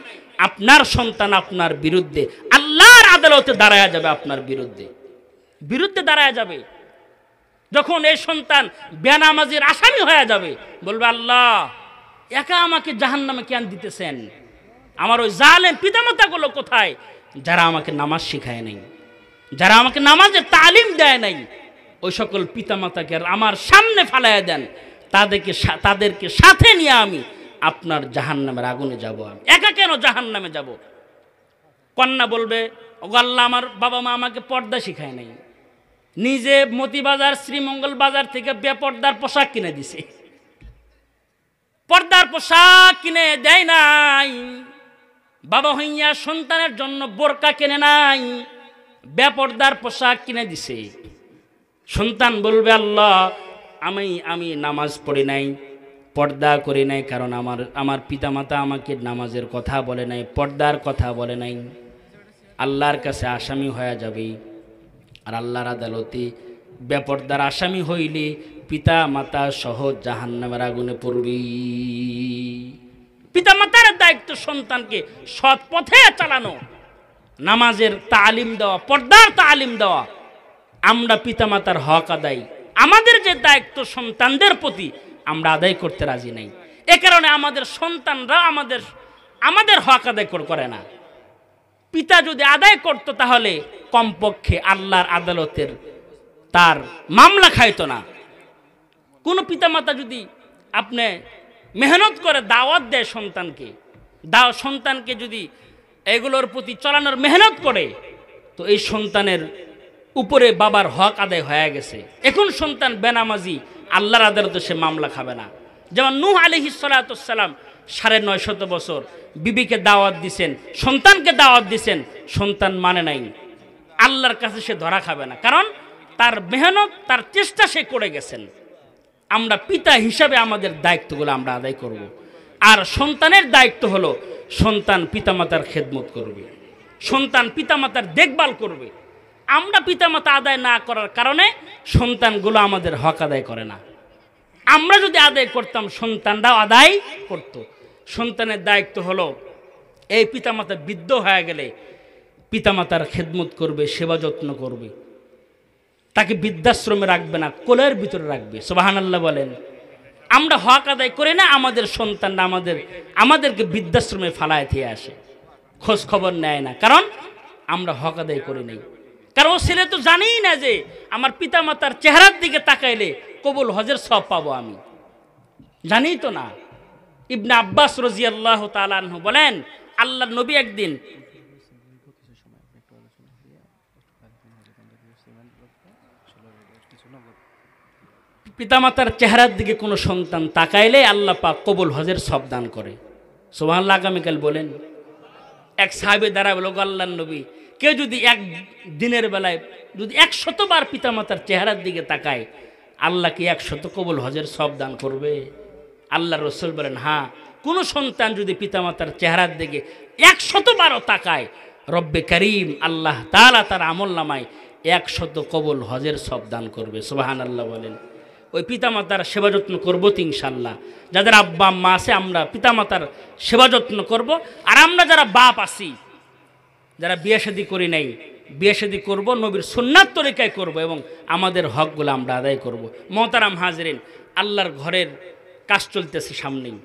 আপনার সন্তান আপনার বিরুদ্ধে আল্লাহর আদালতে দাঁড়ায় যাবে, আপনার বিরুদ্ধে দাঁড়ায় যাবে। যখন এই সন্তান বেনামাজির আসামি হয়ে যাবে, বলবে আল্লাহ একা আমাকে জাহান্নামে কেন দিতেছেন, আমার ওই জালেম পিতামাতাগুলো কোথায়, যারা আমাকে নামাজ শিখায় নাই, যারা আমাকে নামাজের তালিম দেয় নাই, ওই সকল পিতামাতাকে আমার সামনে ফালাইয়া দেন, তাদেরকে সাথে নিয়ে আমি আপনার জাহান্নামের আগুনে যাব। আমি একা কেন জাহান্নামে যাব? কন্যা বলবে, ও আল্লাহ আমার বাবা মা আমাকে পর্দা শিখায় নাই, নিজে মতিবাজার শ্রীমঙ্গল বাজার থেকে বেপর্দার পোশাক কিনে দিছে, পর্দার পোশাক কিনে দেয় নাই, বাবা হইয়া সন্তানের জন্য বোরকা কিনে নাই, বেপর্দার পোশাক কিনে দিছে। সন্তান বলবে আল্লাহ আমি নামাজ পড়ি নাই, পর্দা করি নাই, কারণ আমার পিতামাতা আমাকে নামাজের কথা বলে নাই, পর্দার কথা বলে নাই। আল্লাহর কাছে আসামি হয়ে যাবে। আর আল্লাহর আদালতে বেপর্দার আসামি হইলে পিতা মাতা সহ জাহান্নামের আগুনে পড়বি। পিতা মাতার দায়িত্ব সন্তানকে সৎ পথে চালানো, নামাজের তালিম দেওয়া, পর্দার তালিম দেওয়া। আমরা পিতা মাতার হক আদায়, আমাদের যে দায়িত্ব সন্তানদের প্রতি আমরা আদায় করতে রাজি নাই। এ কারণে আমাদের সন্তানরা আমাদের হক আদায় করে না। পিতা যদি আদায় করত তাহলে কমপক্ষে আল্লাহর আদালতের তার মামলা খাইতো না। কোনো পিতামাতা যদি আপনি মেহনত করে দাওয়াত দেয় সন্তানকে যদি এগুলোর প্রতি চালানোর মেহনত করে, তো এই সন্তানের উপরে বাবার হক আদায় হয়ে গেছে। এখন সন্তান বেনামাজি, আল্লাহর আদালতে সে মামলা খাবে না। যেমন নূহ আলাইহিস সালাতু সালাম ৯৫০ বছর বিবিকে দাওয়াত দিছেন, সন্তানকে দাওয়াত দিছেন, সন্তান মানে নাই, আল্লাহর কাছে সে ধরা খাবে না, কারণ তার মেহনত তার চেষ্টা সে করে গেছেন। আমরা পিতা হিসাবে আমাদের দায়িত্বগুলো আমরা আদায় করব। আর সন্তানের দায়িত্ব হলো সন্তান পিতামাতার খেদমত করবে, সন্তান পিতামাতার দেখভাল করবে। আমরা পিতামাতা আদায় না করার কারণে সন্তানগুলো আমাদের হক আদায় করে না। আমরা যদি আদায় করতাম সন্তানরাও আদায় করত। সন্তানের দায়িত্ব হলো এই পিতামাতা বৃদ্ধ হয়ে গেলে পিতামাতার খেদমত করবে, সেবা যত্ন করবে, তাকে বৃদ্ধাশ্রমে রাখবে না, কোলের ভিতরে রাখবে। সুবহানাল্লাহ বলেন। আমরা হক আদায় করি না, আমাদের সন্তানরা আমাদেরকে বৃদ্ধাশ্রমে ফালায় দিয়ে আসে, খোঁজ খবর নেয় না, কারণ আমরা হক আদায় করি নাই। কারণ ও ছেলে তো জানেই না যে আমার পিতামাতার চেহারার দিকে তাকাইলে কবুল হজের সব পাবো, আমি জানি তো না। ইবনে আব্বাস রাদিয়াল্লাহু তাআলা আনহু বলেন, আল্লাহর নবী একদিন পিতামাতার চেহারার দিকে কোনো সন্তান তাকাইলে আল্লাহ পাক কবুল হজের সব দান করে। সুবহানাল্লাহ। আগামীকাল বলেন। এক সাহাবী দাঁড়ায় বলল, আল্লাহর নবী, কেউ যদি এক দিনের বেলায় যদি ১০০ বার পিতামাতার চেহারার দিকে তাকায়, আল্লাহ কি ১০০ কবুল হজের সব দান করবে? আল্লাহ রসুল বলেন, হ্যাঁ, কোনো সন্তান যদি পিতামাতার চেহারার দিকে ১০০ বারও তাকায়, রব্বে করিম আল্লাহ তাআলা তার আমল নামায় ১০০ কবুল হজের সব দান করবে। সুবহানাল্লাহ বলেন। ওই পিতামাতার সেবা যত্ন করবো তো ইনশাল্লাহ। যাদের আব্বা আম্মা আছে আমরা পিতামাতার সেবা যত্ন করব। আর আমরা যারা বাপ আছি, যারা বিয়ে শাদী করি নাই, বিয়ে শাদী করবো, নবীর সুন্নাত তরিকায় করব এবং আমাদের হকগুলো আমরা আদায় করব। মোহতারাম হাজরিন, আল্লাহর ঘরের কাজ চলতেছে সামনেই।